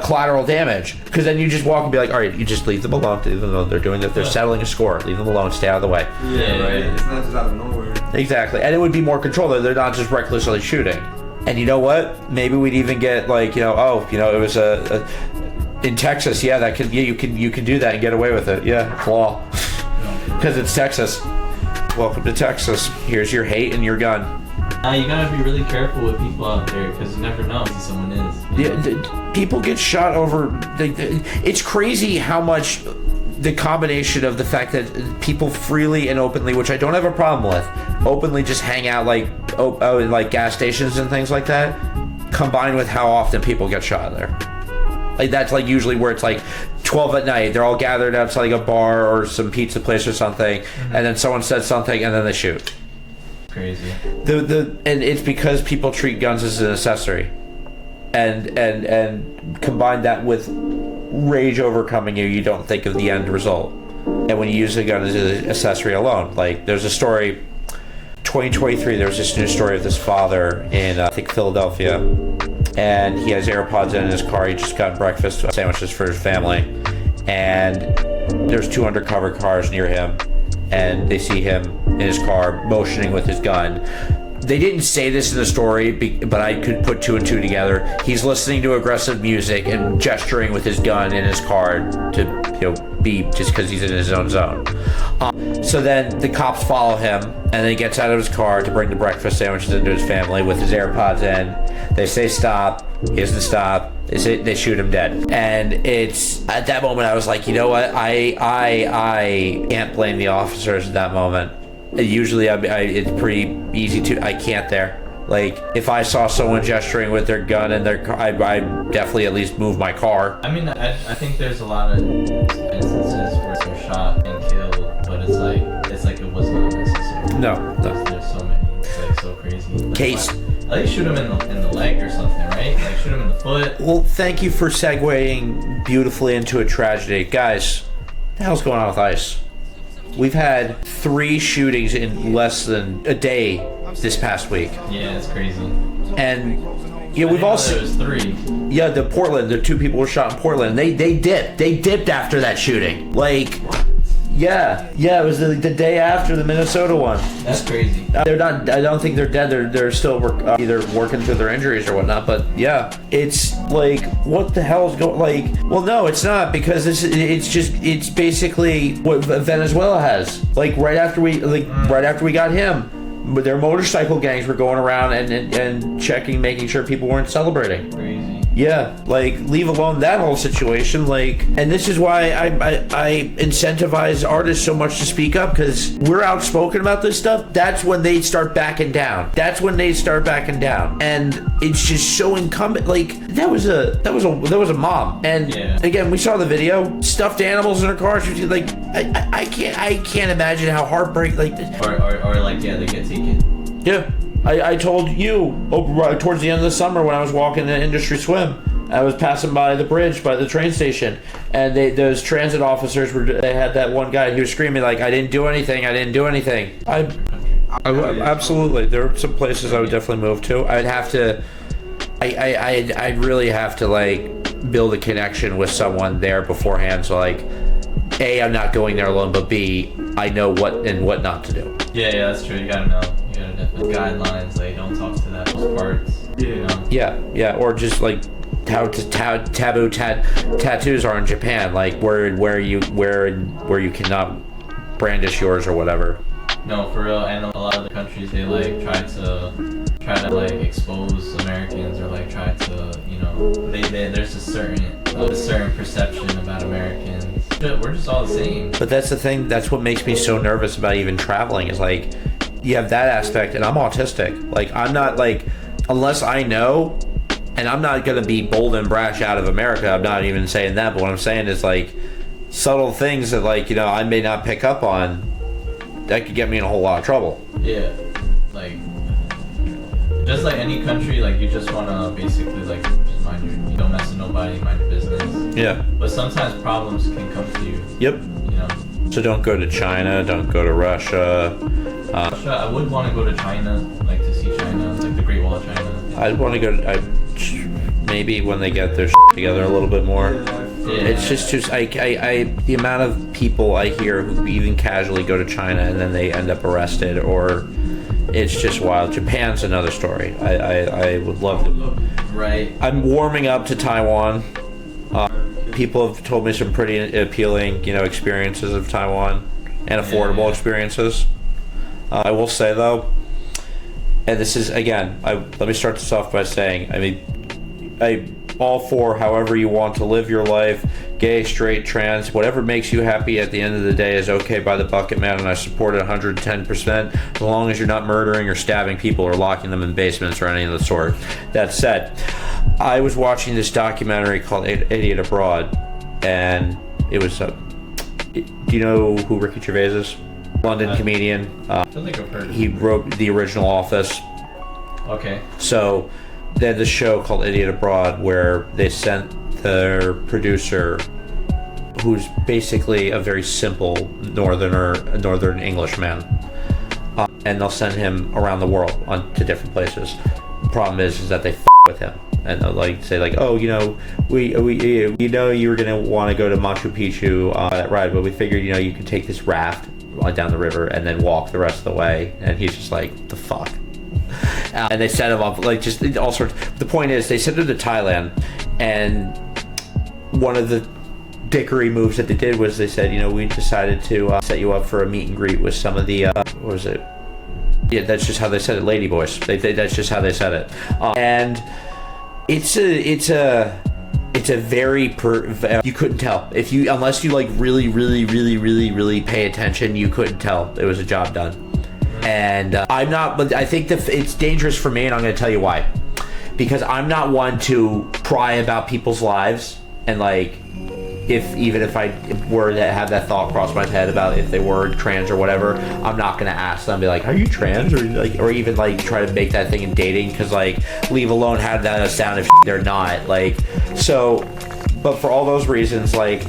collateral damage, because then you just walk and be like, all right, you just leave them alone, even though they're settling a score. Leave them alone. Stay out of the way. Yeah, right. It's not just out of nowhere. Exactly, and it would be more controlled. They're not just recklessly shooting. And you know what? Maybe we'd even get like it was in Texas. Yeah, you can do that and get away with it. Yeah, it's law. Because it's Texas. Welcome to Texas. Here's your hate and your gun. You gotta be really careful with people out there, because you never know who someone is. Yeah, people get shot over. It's crazy how much the combination of the fact that people freely and openly, which I don't have a problem with, openly just hang out like gas stations and things like that, combined with how often people get shot there. Like that's like usually where it's like 12 at night, they're all gathered outside like a bar or some pizza place or something, and then someone says something and then they shoot. Crazy. And it's because people treat guns as an accessory, and combine that with rage overcoming you don't think of the end result. And when you use a gun as an accessory alone, like there's a story 2023, there was this news story of this father in, I think, Philadelphia. And he has AirPods in his car. He just got breakfast sandwiches for his family. And there's 2 undercover cars near him. And they see him in his car motioning with his gun. They didn't say this in the story, but I could put 2 and 2 together. He's listening to aggressive music and gesturing with his gun in his car to, beep just because he's in his own zone. So then the cops follow him, and then he gets out of his car to bring the breakfast sandwiches into his family with his AirPods in. They say stop. He doesn't stop. They shoot him dead. And it's at that moment I was like, you know what? I can't blame the officers at that moment. Usually it's pretty easy to, I can't there. Like, if I saw someone gesturing with their gun in their car, I definitely at least move my car. I mean, I think there's a lot of instances where they're shot and killed, but it's like it was not necessary. No. There's so many. It's like so crazy. Like, Case. At least shoot him in the leg or something, right? Like shoot him in the foot. Well, thank you for segueing beautifully into a tragedy. Guys, what the hell's going on with ICE? We've had 3 shootings in less than a day this past week. Yeah, it's crazy. And we've also there was 3. Yeah, the 2 people were shot in Portland. They dipped after that shooting. Like, yeah, it was the day after the Minnesota one. That's crazy. They're not. I don't think they're dead. They're still either working through their injuries or whatnot. But yeah, it's like, what the hell is going? Like, well, no, it's not, because it's basically what Venezuela has. Like right after we got him, their motorcycle gangs were going around and checking, making sure people weren't celebrating. Crazy. Yeah, like, leave alone that whole situation. Like, and this is why I incentivize artists so much to speak up, because we're outspoken about this stuff. That's when they start backing down. And it's just so incumbent. Like, that was a mom. And again, we saw the video. Stuffed animals in her car. She was like, I can't imagine how heartbreaking. Like, or like, yeah, they get taken. Yeah. I told you towards the end of the summer when I was walking in Industry Swim, I was passing by the bridge by the train station, and those transit officers they had that one guy who was screaming like, I didn't do anything. Absolutely, there are some places I would definitely move to. I'd really have to like build a connection with someone there beforehand. So like, A, I'm not going there alone, but B, I know what not to do. Yeah, that's true. You gotta know. You gotta definitely guidelines. Like, don't talk to those parts. You know? Yeah. Or just like how taboo tattoos are in Japan. Like where you cannot brandish yours or whatever. No, for real. And a lot of the countries, they like try to like expose Americans, or like try to, there's a certain perception about Americans. We're just all the same. But that's the thing. That's what makes me so nervous about even traveling. Is like, you have that aspect, and I'm autistic. Like, I'm not like, unless I know, and I'm not gonna be bold and brash out of America. I'm not even saying that. But what I'm saying is like, subtle things that like, I may not pick up on, that could get me in a whole lot of trouble. Yeah, like, just like any country, like, you just wanna basically like just mind you don't mess with nobody, mind your business. Yeah. But sometimes problems can come to you. Yep. So don't go to China. Don't go to Russia. Russia, I would want to go to China, like to see China, like the Great Wall of China. I'd want to go. Maybe when they get their together a little bit more. Yeah. It's just the amount of people I hear who even casually go to China and then they end up arrested, or it's just wild. Japan's another story. I would love to. Right. I'm warming up to Taiwan. People have told me some pretty appealing, experiences of Taiwan, and affordable experiences. I will say though, and this is again, let me start this off by saying, I all for however you want to live your life, gay, straight, trans, whatever makes you happy at the end of the day is okay by the Bucketman, and I support it 110%, as long as you're not murdering or stabbing people or locking them in basements or anything of the sort. That said, I was watching this documentary called Idiot Abroad, and it was, do you know who Ricky Gervais is? London comedian. I feel like I've heard. He wrote the original Office. Okay. So they had this show called Idiot Abroad where they sent their producer, who's basically a very simple northern Englishman, and they'll send him around the world to different places. The problem is that they with him. And they'll like say like, oh, you know, we know you were gonna want to go to Machu Picchu on that ride, but we figured, you know, you could take this raft down the river and then walk the rest of the way. And he's just like, the fuck. And they set him up like just all sorts. The point is, they sent him to Thailand, and one of the dickery moves that they did was they said, you know, we decided to set you up for a meet and greet with some of the what was it? Yeah, that's just how they said it, ladyboys. That's just how they said it. And it's a very you couldn't tell if you, unless you like really pay attention, you couldn't tell it was a job done. And I'm not, but I think it's dangerous for me, and I'm going to tell you why. Because I'm not one to pry about people's lives, and like, even if I were to have that thought cross my head about if they were trans or whatever, I'm not gonna ask them, be like, are you trans, or even like try to make that thing in dating, because like, leave alone how that sound if they're not, like. So, but for all those reasons, like,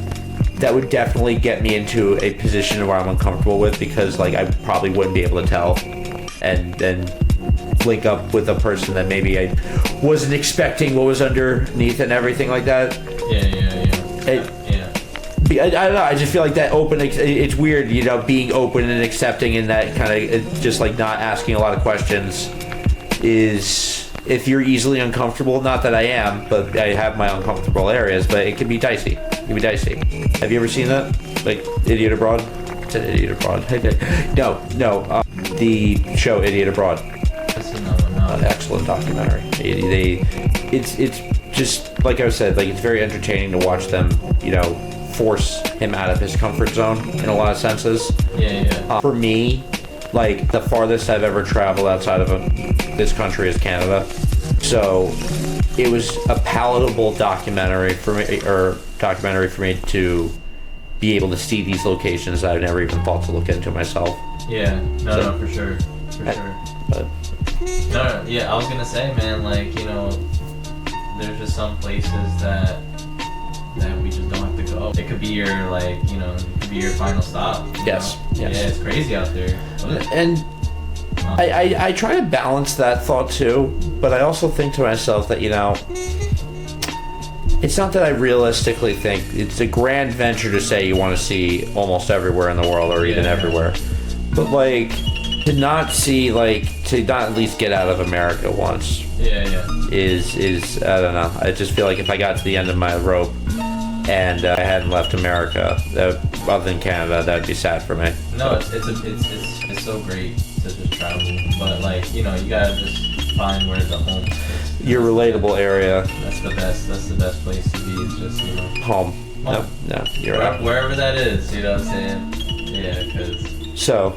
that would definitely get me into a position where I'm uncomfortable with, because like I probably wouldn't be able to tell, and then link up with a person that maybe I wasn't expecting what was underneath and everything like that. I don't know, I just feel like that it's weird, you know, being open and accepting, and that kind of just like not asking a lot of questions is, if you're easily uncomfortable, not that I am, but I have my uncomfortable areas, but it can be dicey. It can be dicey. Have you ever seen that? Like, Idiot Abroad? It's an Idiot Abroad. No, the show Idiot Abroad. An excellent documentary. It's just, like I said, like, it's very entertaining to watch them, you know, force him out of his comfort zone in a lot of senses. For me, like, the farthest I've ever traveled outside of this country is Canada, so it was a palatable documentary for me to be able to see these locations that I've never even thought to look into myself. No, for sure. But I was gonna say, man, like, you know, there's just some places that we just don't have to go. It could be your, like, you know, it could be your final stop. Yes. Yeah, it's crazy out there. And I try to balance that thought too, but I also think to myself that, you know, it's not that I realistically think it's a grand venture to say you want to see almost everywhere in the world, or even everywhere, but like, to not see, like, to not at least get out of America once is I don't know, I just feel like if I got to the end of my rope and I hadn't left America, other than Canada, that'd be sad for me. No, it's so great to just travel, but like, you know, you gotta just find where the home is. Your relatable area. That's the best place to be, is just, you know, home. No, you're right. Wherever that is, you know what I'm saying? Yeah, because. So,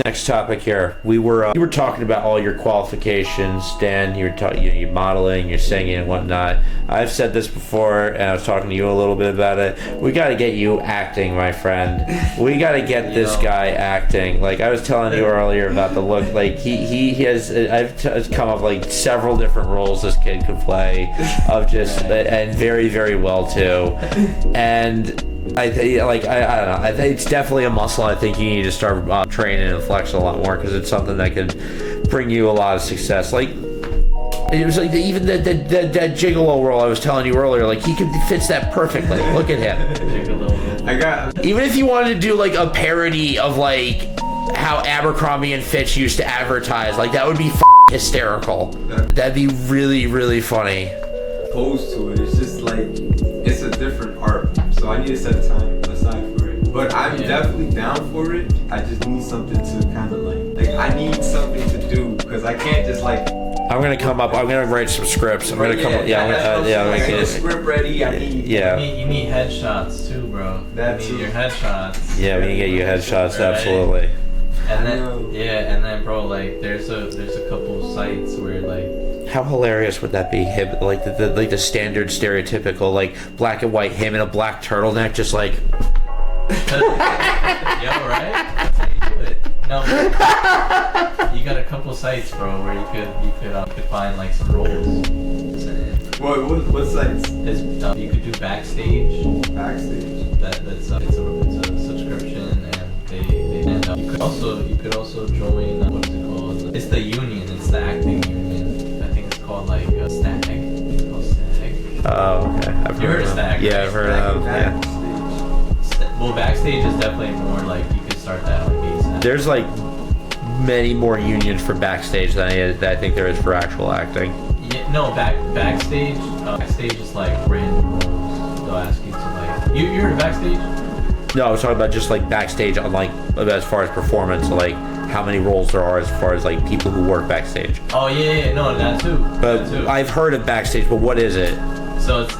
next topic here. We were talking about all your qualifications, Dan. You were you're modeling, you're singing and whatnot. I've said this before, and I was talking to you a little bit about it. We got to get you acting, my friend. We got to get this guy acting. Like I was telling you earlier about the look. Like he has. I've come up like several different roles this kid could play, of just and very, very well too. And I don't know. I think it's definitely a muscle. I think you need to start training and flexing a lot more, because it's something that could bring you a lot of success. Like, it was like even that gigolo role I was telling you earlier. Like, he fits that perfectly. Look at him. Even if you wanted to do like a parody of like how Abercrombie and Fitch used to advertise, like that would be hysterical. That'd be really, really funny. Opposed to it, it's just like, it's a different art, so I need to set time aside for it. But I'm definitely down for it. I just need something to kind of like I need something to do, because I can't just like. I'm gonna write some scripts. I'm gonna come up. Get a script ready. I need. Yeah. You need headshots too, bro. You need your headshots. Yeah, we can get you headshots, right? Absolutely. And then, bro, like there's a couple sites where like. How hilarious would that be? Him, like the standard stereotypical like black and white, him in a black turtleneck, just like. Yo, right? That's how you do it. No, you got a couple sites, bro, where you could find like some roles. What sites? You could do backstage. Backstage. It's a subscription, and you could also join. What is it called? It's the union. It's the acting union. I think it's called like STAG. It's called STAG. Oh, okay. I've You heard of STAG? Yeah, I've heard of. Yeah. Well, backstage is definitely more like you could start that like ASAP. There's like many more unions for backstage than I think there is for actual acting. Yeah, no, backstage. Backstage is like random roles. They'll ask you to like. You heard of backstage? No, I was talking about just like backstage on like as far as performance, like how many roles there are as far as like people who work backstage. Oh yeah, no, that too. But That too. I've heard of backstage, but what is it? So it's,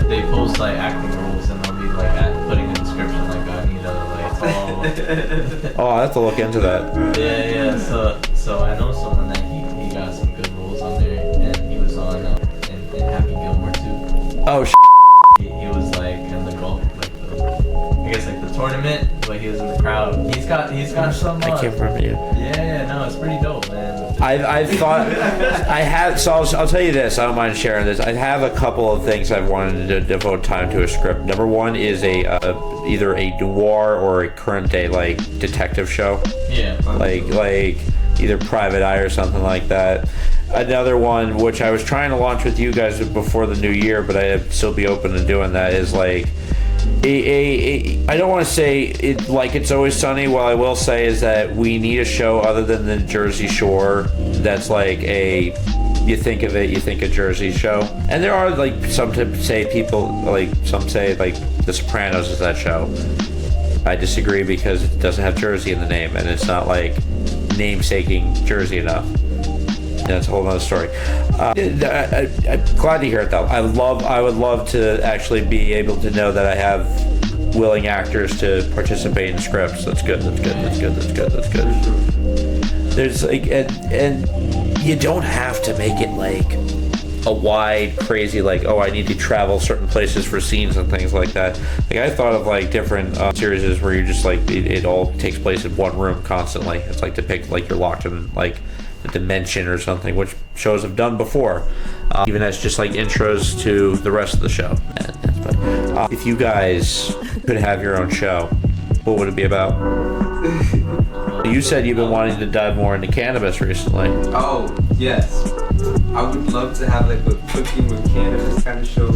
they post like acting roles and they'll be like putting a description like I need a like Oh, I have to look into that. yeah. So I know someone that he got some good roles on there and he was on in Happy Gilmore too. Oh, He was like in the golf like I guess like the tournament, but he was in the crowd. He's got some. I can't remember you. Yeah, no, it's pretty dope, man. I've thought I have. So I'll tell you this. I don't mind sharing this. I have a couple of things I've wanted to devote time to a script. Number one is either a noir or a current day like detective show. Yeah. Like either Private Eye or something like that. Another one which I was trying to launch with you guys before the new year, but I'd still be open to doing that, is like I don't want to say it like It's Always Sunny. What I will say is that we need a show other than the Jersey Shore that's like you think of it, you think a Jersey show. And there are like some say like The Sopranos is that show. I disagree because it doesn't have Jersey in the name and it's not like namesaking Jersey enough. That's a whole other story. I'm glad to hear it though. I would love to actually be able to know that I have willing actors to participate in scripts. That's good. There's like, and you don't have to make it like a wide, crazy, like, oh, I need to travel certain places for scenes and things like that. Like I thought of like different series where you just like it all takes place in one room constantly. It's like depict like you're locked in like the dimension or something, which shows have done before, even as just like intros to the rest of the show. If you guys could have your own show, what would it be about? You said you've been wanting to dive more into cannabis recently. Oh, yes. I would love to have like a cooking with cannabis kind of show.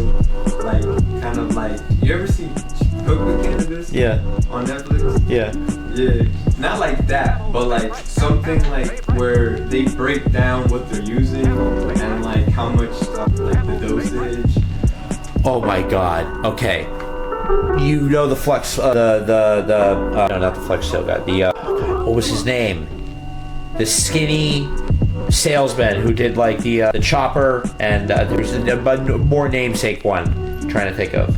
Like, kind of like, you ever see Cook with Cannabis? Yeah. On Netflix? Yeah. Yeah. Not like that, but like something like where they break down what they're using and like how much stuff, like the dosage. Oh my god. Okay. You know the Flex, no, not the Flex Seal guy. What was his name? The skinny salesman who did like the chopper, and there's a more namesake one. I'm trying to think of.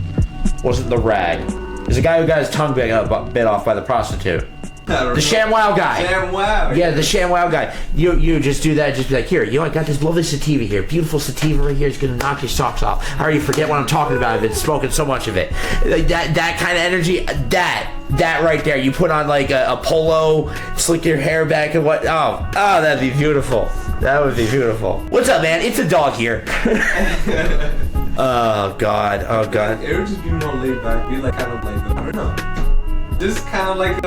Wasn't the rag? There's a guy who got his tongue bit off by the prostitute. The ShamWow guy. ShamWow. Yeah, the ShamWow guy. You just do that. Just be like, here, you know, I got this lovely sativa here, beautiful sativa right here. It's gonna knock your socks off. I already forget what I'm talking about. I've been smoking so much of it. Like that kind of energy. That right there. You put on like a polo, slick your hair back, and what? Oh, that'd be beautiful. That would be beautiful. What's up, man? It's a dog here. Oh god. It would just be more laid back. Be like kind of like I don't know. Just kind of like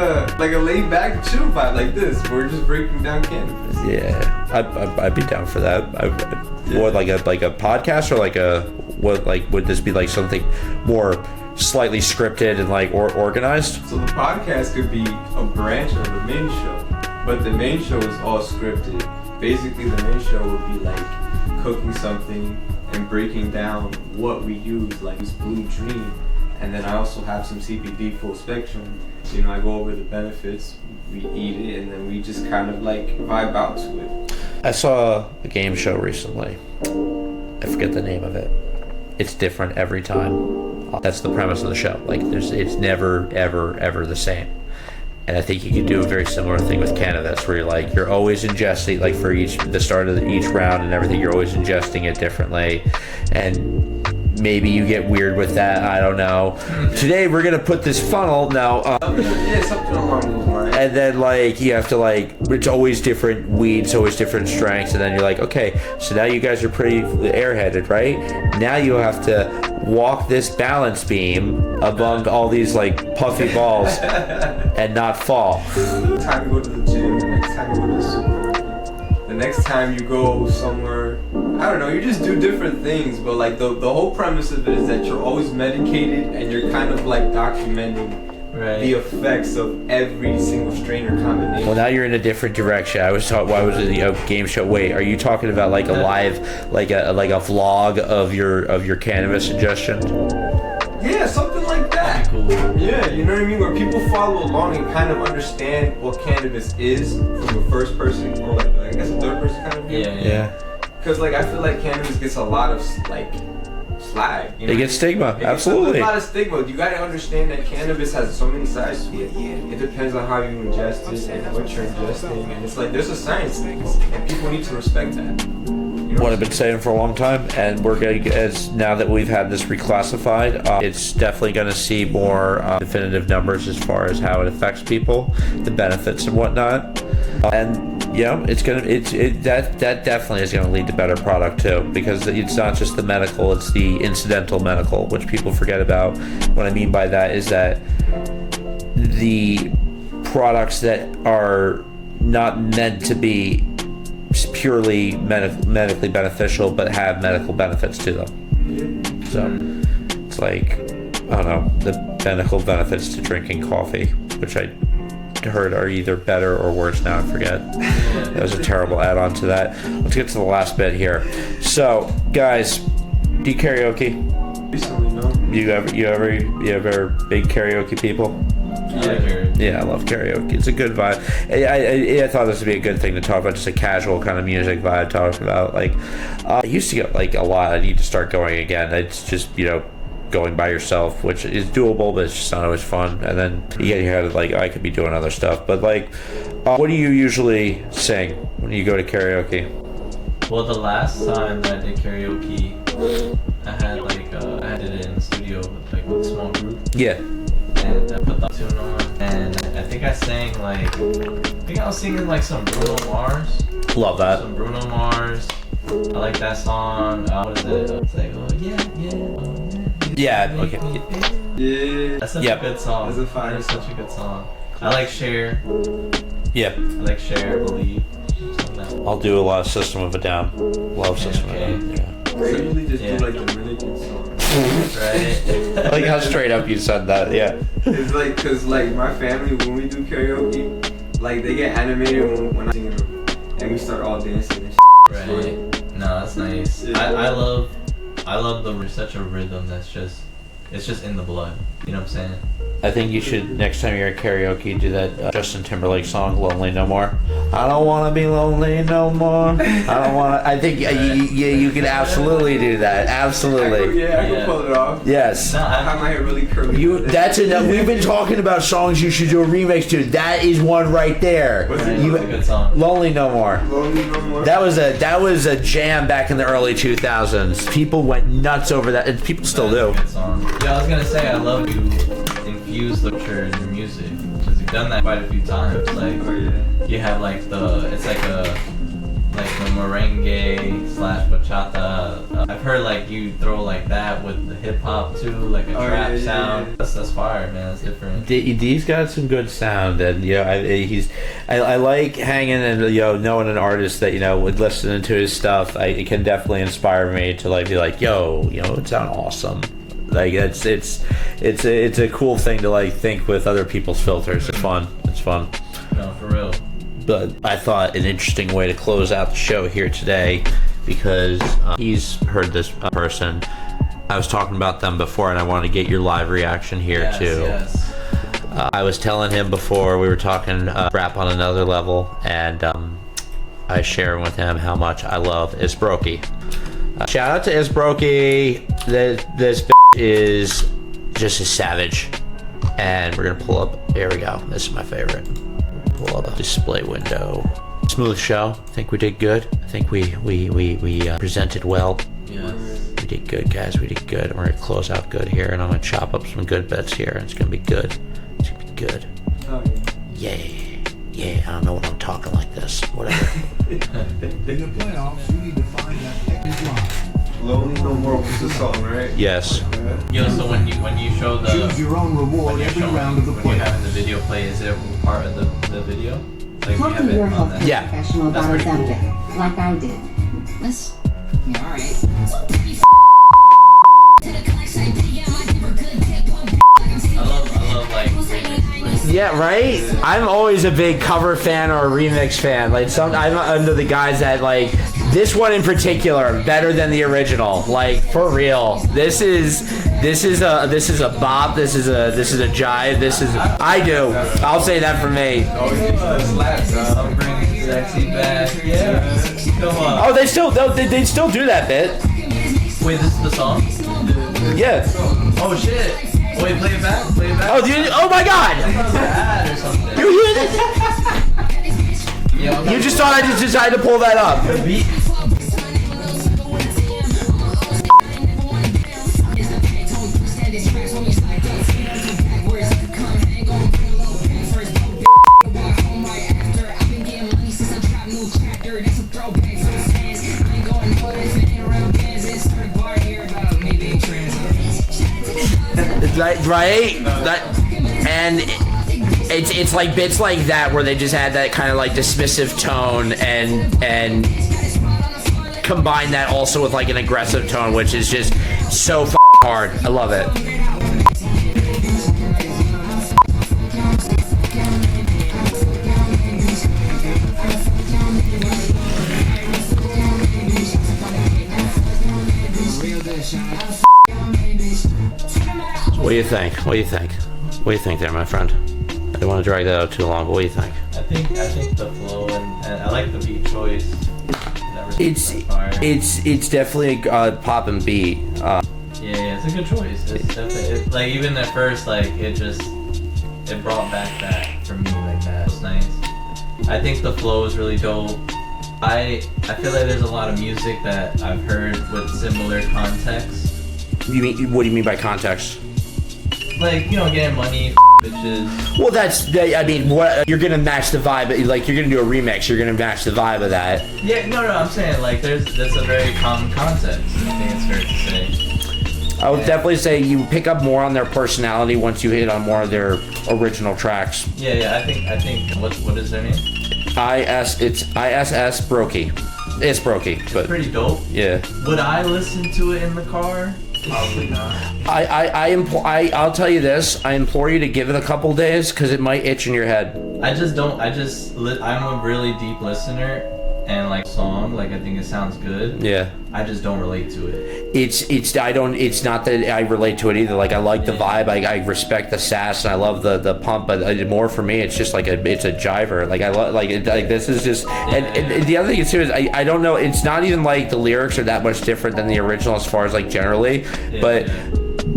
a laid back chill vibe like this. We're just breaking down cannabis. Yeah, I'd be down for that. Or like a podcast, or would this be like something more slightly scripted and like organized? So the podcast could be a branch of the main show, but the main show is all scripted. Basically, the main show would be like cooking something and breaking down what we use, like this Blue Dream. And then I also have some CBD full spectrum. You know, I go over the benefits, we eat it, and then we just kind of like vibe out to it. I saw a game show recently. I forget the name of it. It's different every time. That's the premise of the show. Like, it's never, ever the same. And I think you can do a very similar thing with cannabis, where you're always ingesting, like for the start of each round and everything, you're always ingesting it differently. And maybe you get weird with that. I don't know. Today we're gonna put this funnel now. Yeah, something along those lines. And then like you have to like, it's always different weeds, always different strengths, and then you're like, okay, so now you guys are pretty airheaded, right? Now you have to walk this balance beam among all these like puffy balls and not fall. The time you go to the gym, the next time you go to the supermarket, the next time you go somewhere, I don't know, you just do different things, but like the whole premise of it is that you're always medicated and you're kind of like documenting the effects of every single strain or combination. Well, now you're in a different direction. I was talking. Why was it a game show? Wait, are you talking about like a live, like a vlog of your cannabis ingestion? Yeah, something like that. Cool. Yeah, you know what I mean? Where people follow along and kind of understand what cannabis is from a first person or like I guess a third person kind of view. Yeah. Because like I feel like cannabis gets a lot of like slag. You know It gets stigma. Absolutely. A lot of stigma. You gotta understand that cannabis has so many sides to it. It depends on how you ingest it and what you're ingesting, and it's like there's a science to this, and people need to respect that. You know What I've been saying for a long time, and we're going to, as now that we've had this reclassified, it's definitely going to see more definitive numbers as far as how it affects people, the benefits and whatnot, and it's gonna, that definitely is going to lead to better product too, because it's not just the medical, it's the incidental medical, which people forget about. What I mean by that is that the products that are not meant to be purely medically beneficial but have medical benefits to them. So it's like, I don't know, the medical benefits to drinking coffee, which I heard are either better or worse now, I forget. That was a terrible add-on to that. Let's get to the last bit here. So guys, do you karaoke? recently, no? You ever big karaoke people? Yeah, I love karaoke. It's a good vibe. I thought this would be a good thing to talk about, just a casual kind of music vibe, talking about. Like, I used to get like a lot. I need to start going again. It's just, going by yourself, which is doable, but it's just not always fun. And then you get your head like, I could be doing other stuff. But like, what do you usually sing when you go to karaoke? Well, the last time that I did karaoke, I had it in the studio with a small group. Yeah. And I put the tune on, and I think I sang I was singing some Bruno Mars. Love that. Some Bruno Mars. I like that song. What is it? It's like, oh yeah. Yeah. Okay. Yeah. That's such a good song. That's a fire That's such a good song. I like Cher. Yeah. I like Cher, Believe. I'll do a lot of System of a Down. Love System of a Down. Yeah. I usually just do the really good songs. Right. I like how straight up you said that. Yeah. It's cause my family, when we do karaoke, they get animated when I'm singing them, and we start all dancing and Right. No, that's nice. I love such a rhythm that's just, it's just in the blood. You know what I'm saying? I think you should, next time you're at karaoke, do that Justin Timberlake song, Lonely No More. I don't want to be lonely no more. I think you can absolutely do that. Absolutely. I can pull it off. Yes. No, I have my hair really curly. That's enough. We've been talking about songs you should do a remix to. That is one right there. That's a good song. Lonely No More. Lonely No More. That was a jam back in the early 2000s. People went nuts over that, and people still do. Good song. Yeah, I was gonna say, I love you infuse literature in your music, because you've done that quite a few times. You have it's like the merengue / bachata. I've heard you throw that with the hip hop too, a trap sound. Yeah. That's fire, man. That's different. He's got some good sound, and I like hanging and knowing an artist that with listening to his stuff. It can definitely inspire me to be like, it sounds awesome. It's a cool thing to think with other people's filters. It's fun. No, for real. But I thought an interesting way to close out the show here today, because he's heard this person. I was talking about them before, and I want to get your live reaction here too. Yes. I was telling him before, we were talking rap on another level, and I was sharing with him how much I love Isbroki. Shout out to Isbroki. This is just a savage. And we're gonna pull up. Here we go. This is my favorite. Pull up a display window. Smooth show. I think we did good. I think we presented well. Yes. We did good, guys. We did good. We're gonna close out good here, and I'm gonna chop up some good bets here. It's gonna be good. It's gonna be good. Oh, yeah. Yeah. Yeah, I don't know what I'm talking like this. Whatever. In the playoffs, you need to find that extra drive. Lonely No More was the song, right? Yes. Yo, so when you show the Choose your own reward every round of the when you're playoffs. having the video play, is it part of the video? Like you Talk have to it your on that. Yeah. professional That's about a pretty cool. subject, like I did. Let's. Yeah, all right. I love like remix. Yeah, right? I'm always a big cover fan or a remix fan. Like I'm under the guys that like this one in particular better than the original. Like for real. This is a bop. This is a jive. I do. I'll say that for me. I'm bringing sexy back. Yeah. Come on. Oh, they still do that bit. Wait, this is the song? Yeah. Oh shit. Wait, play it back. Play it back. Oh my God. Ad or something. You hear this? Yeah, You just thought I just decided to pull that up. the beat. Right? And it's like bits like that where they just had that kind of like dismissive tone and combine that also with like an aggressive tone, which is just so hard. I love it. What do you think? What do you think? What do you think there, my friend? I don't want to drag that out too long, but what do you think? I think the flow and I like the beat choice. It's definitely a pop and beat. Yeah, it's a good choice. It's definitely like even at first like it brought back that for me like that. It's nice. I think the flow is really dope. I feel like there's a lot of music that I've heard with similar context. What do you mean by context? Like, you know, getting money, bitches. Well, I mean, what you're gonna match the vibe. Like, you're gonna do a remix. You're gonna match the vibe of that. Yeah, no, I'm saying like that's a very common context. I think it's fair to say. I would definitely say you pick up more on their personality once you hit on more of their original tracks. Yeah, I think what is their name? It's ISS Brokey. It's Brokey, but Pretty dope. yeah. Would I listen to it in the car? Probably not. I'll tell you this. I implore you to give it a couple days because it might itch in your head. I'm a really deep listener, and like song, like I think it sounds good. Yeah. I just don't relate to it. It's not that I relate to it either. Like, I like the vibe. I respect the sass and I love the pump, but more for me, it's just like it's a jiver. Like, I love like this is just and the other thing is too is I don't know. It's not even like the lyrics are that much different than the original as far as like generally, but.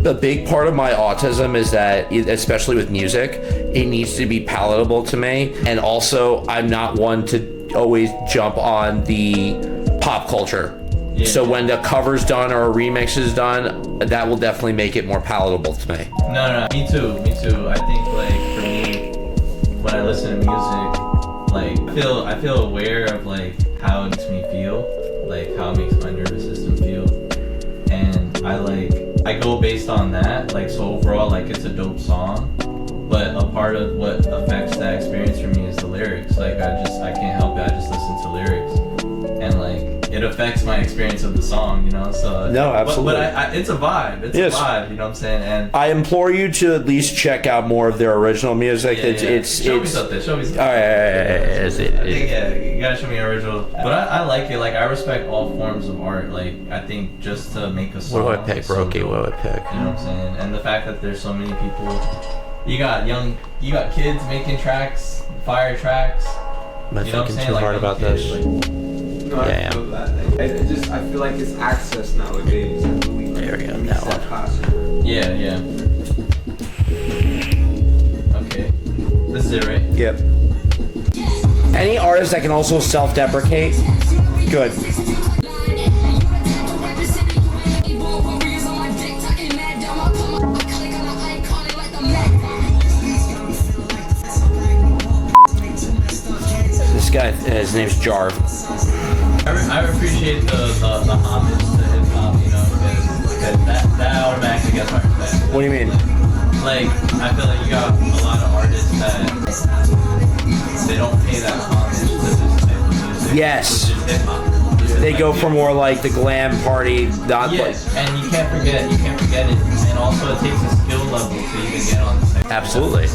A big part of my autism is that, especially with music, it needs to be palatable to me. And also, I'm not one to always jump on the pop culture. Yeah. So when the cover's done or a remix is done, that will definitely make it more palatable to me. No, me too. I think like for me, when I listen to music, like I feel aware of like how it makes me feel, like how it makes my nervous system feel, and I go based on that. Like, so overall, like it's a dope song, but a part of what affects that experience for me is the lyrics. Like I can't help it. I just listen to lyrics, and like it affects my experience of the song, you know. So no, absolutely. But it's a vibe. It's a vibe. You know what I'm saying? And I implore you to at least check out more of their original music. Yeah, show me something. All right. I think you gotta show me original. But I like it. Like I respect all forms of art. Like I think just to make a song. What do I pick, Brokey? What do I pick? You know what I'm saying? And the fact that there's so many people. You got kids making tracks, fire tracks. Am I thinking too hard about this? No, I feel that. Like, I feel like it's access nowadays. There we go, that one. Possible. Yeah. Okay. This is it, right? Yep. Any artist that can also self-deprecate, good. His name's Jarv. I appreciate the homage to hip hop, you know, because that automatically gets my respect. What do you mean? Like, I feel like you got a lot of artists that they don't pay that homage to this type of music. Yes. Which is hip hop. They go for more like the glam party, not like. And you can't forget it. And also, it takes a skill level to even get on this. Absolutely.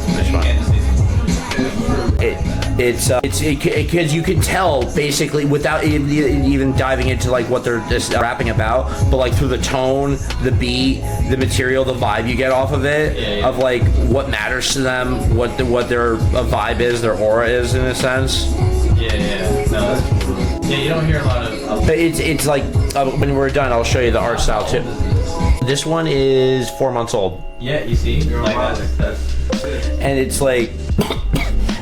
Because you can tell basically without even diving into like what they're just rapping about, but like through the tone, the beat, the material, the vibe you get off of it, of like what matters to them, what their vibe is, their aura is in a sense. No, you don't hear a lot of. But it's like when we're done, I'll show you the art style too. This one is 4 months old. Yeah, you see, like that's and it's like.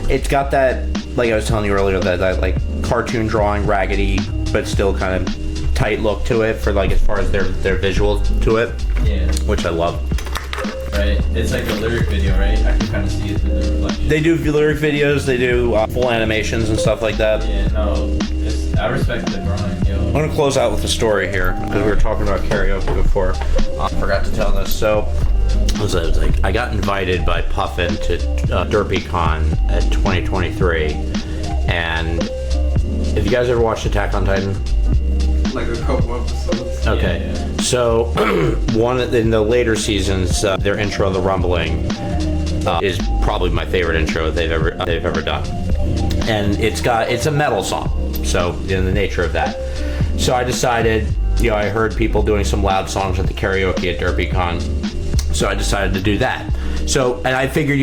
It's got that, like I was telling you earlier, that like cartoon drawing, raggedy, but still kind of tight look to it for like as far as their visual to it. Yeah. Which I love. Right. It's like a lyric video, right? I can kind of see it through the reflection. They do lyric videos. They do full animations and stuff like that. Yeah. No. I respect the drawing, yo. I'm gonna close out with a story here because we were talking about karaoke before. I forgot to tell this. So. I was like, I got invited by Puffin to DerpyCon at 2023, and have you guys ever watched Attack on Titan? Like a couple episodes. Okay, Yeah. So one in the later seasons, their intro, "The Rumbling," is probably my favorite intro they've ever done, and it's a metal song. So in the nature of that, so I decided, I heard people doing some loud songs at the karaoke at DerpyCon. So I decided to do that. So, and I figured,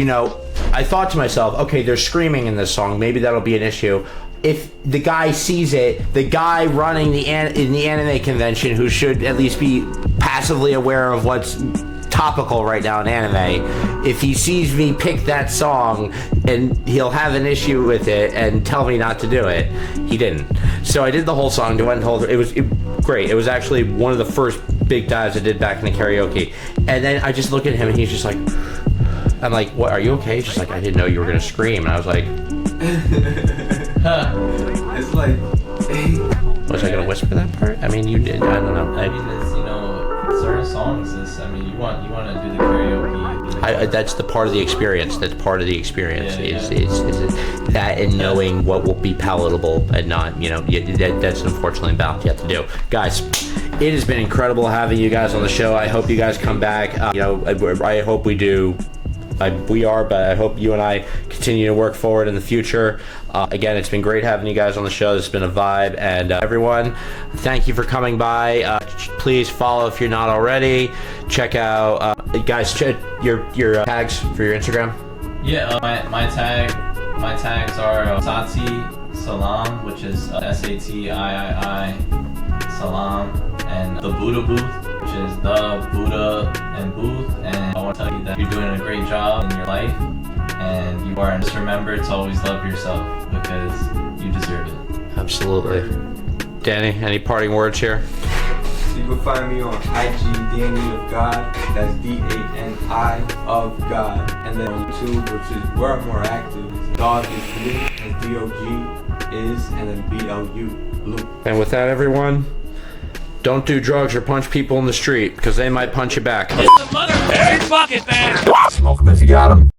I thought to myself, okay, they're screaming in this song. Maybe that'll be an issue. If the guy sees it, the guy running in the anime convention, who should at least be passively aware of what's topical right now in anime, if he sees me pick that song, and he'll have an issue with it and tell me not to do it. He didn't. So I did the whole song. Went and told her. It was great. It was actually one of the first big dives I did back in the karaoke. And then I just look at him and he's just like, I'm like, what, are you okay? He's just like, I didn't know you were gonna scream. And I was like, It's like, was I gonna whisper that part? I mean, you did. I don't know. I mean, it's, certain songs. You want to do the karaoke. That's the part of the experience. That's part of the experience. Yeah, Is that and knowing what will be palatable and not. That's unfortunately a balance you have to do, guys. It has been incredible having you guys on the show. I hope you guys come back. I hope we do. We are, but I hope you and I continue to work forward in the future. Again, it's been great having you guys on the show. It's been a vibe, and everyone, thank you for coming by. Please follow if you're not already. Check out, guys, check your tags for your Instagram. Yeah, my tags are Sati Salam, which is SATIII Salam, and the Buddha Booth, which is the Buddha and Booth. And I want to tell you that you're doing a great job in your life, and you are. And just remember to always love yourself because you deserve it. Absolutely. Danny, any parting words here? you can find me on IG, Danny of God. That's DANI of God. And then on YouTube, which is where I'm more active, Dog is Blue, and DOG is, and then BLU, Blue. And with that, everyone, don't do drugs or punch people in the street, because they might punch you back. It's the mother Bucketman! Smoke 'em if you got 'em.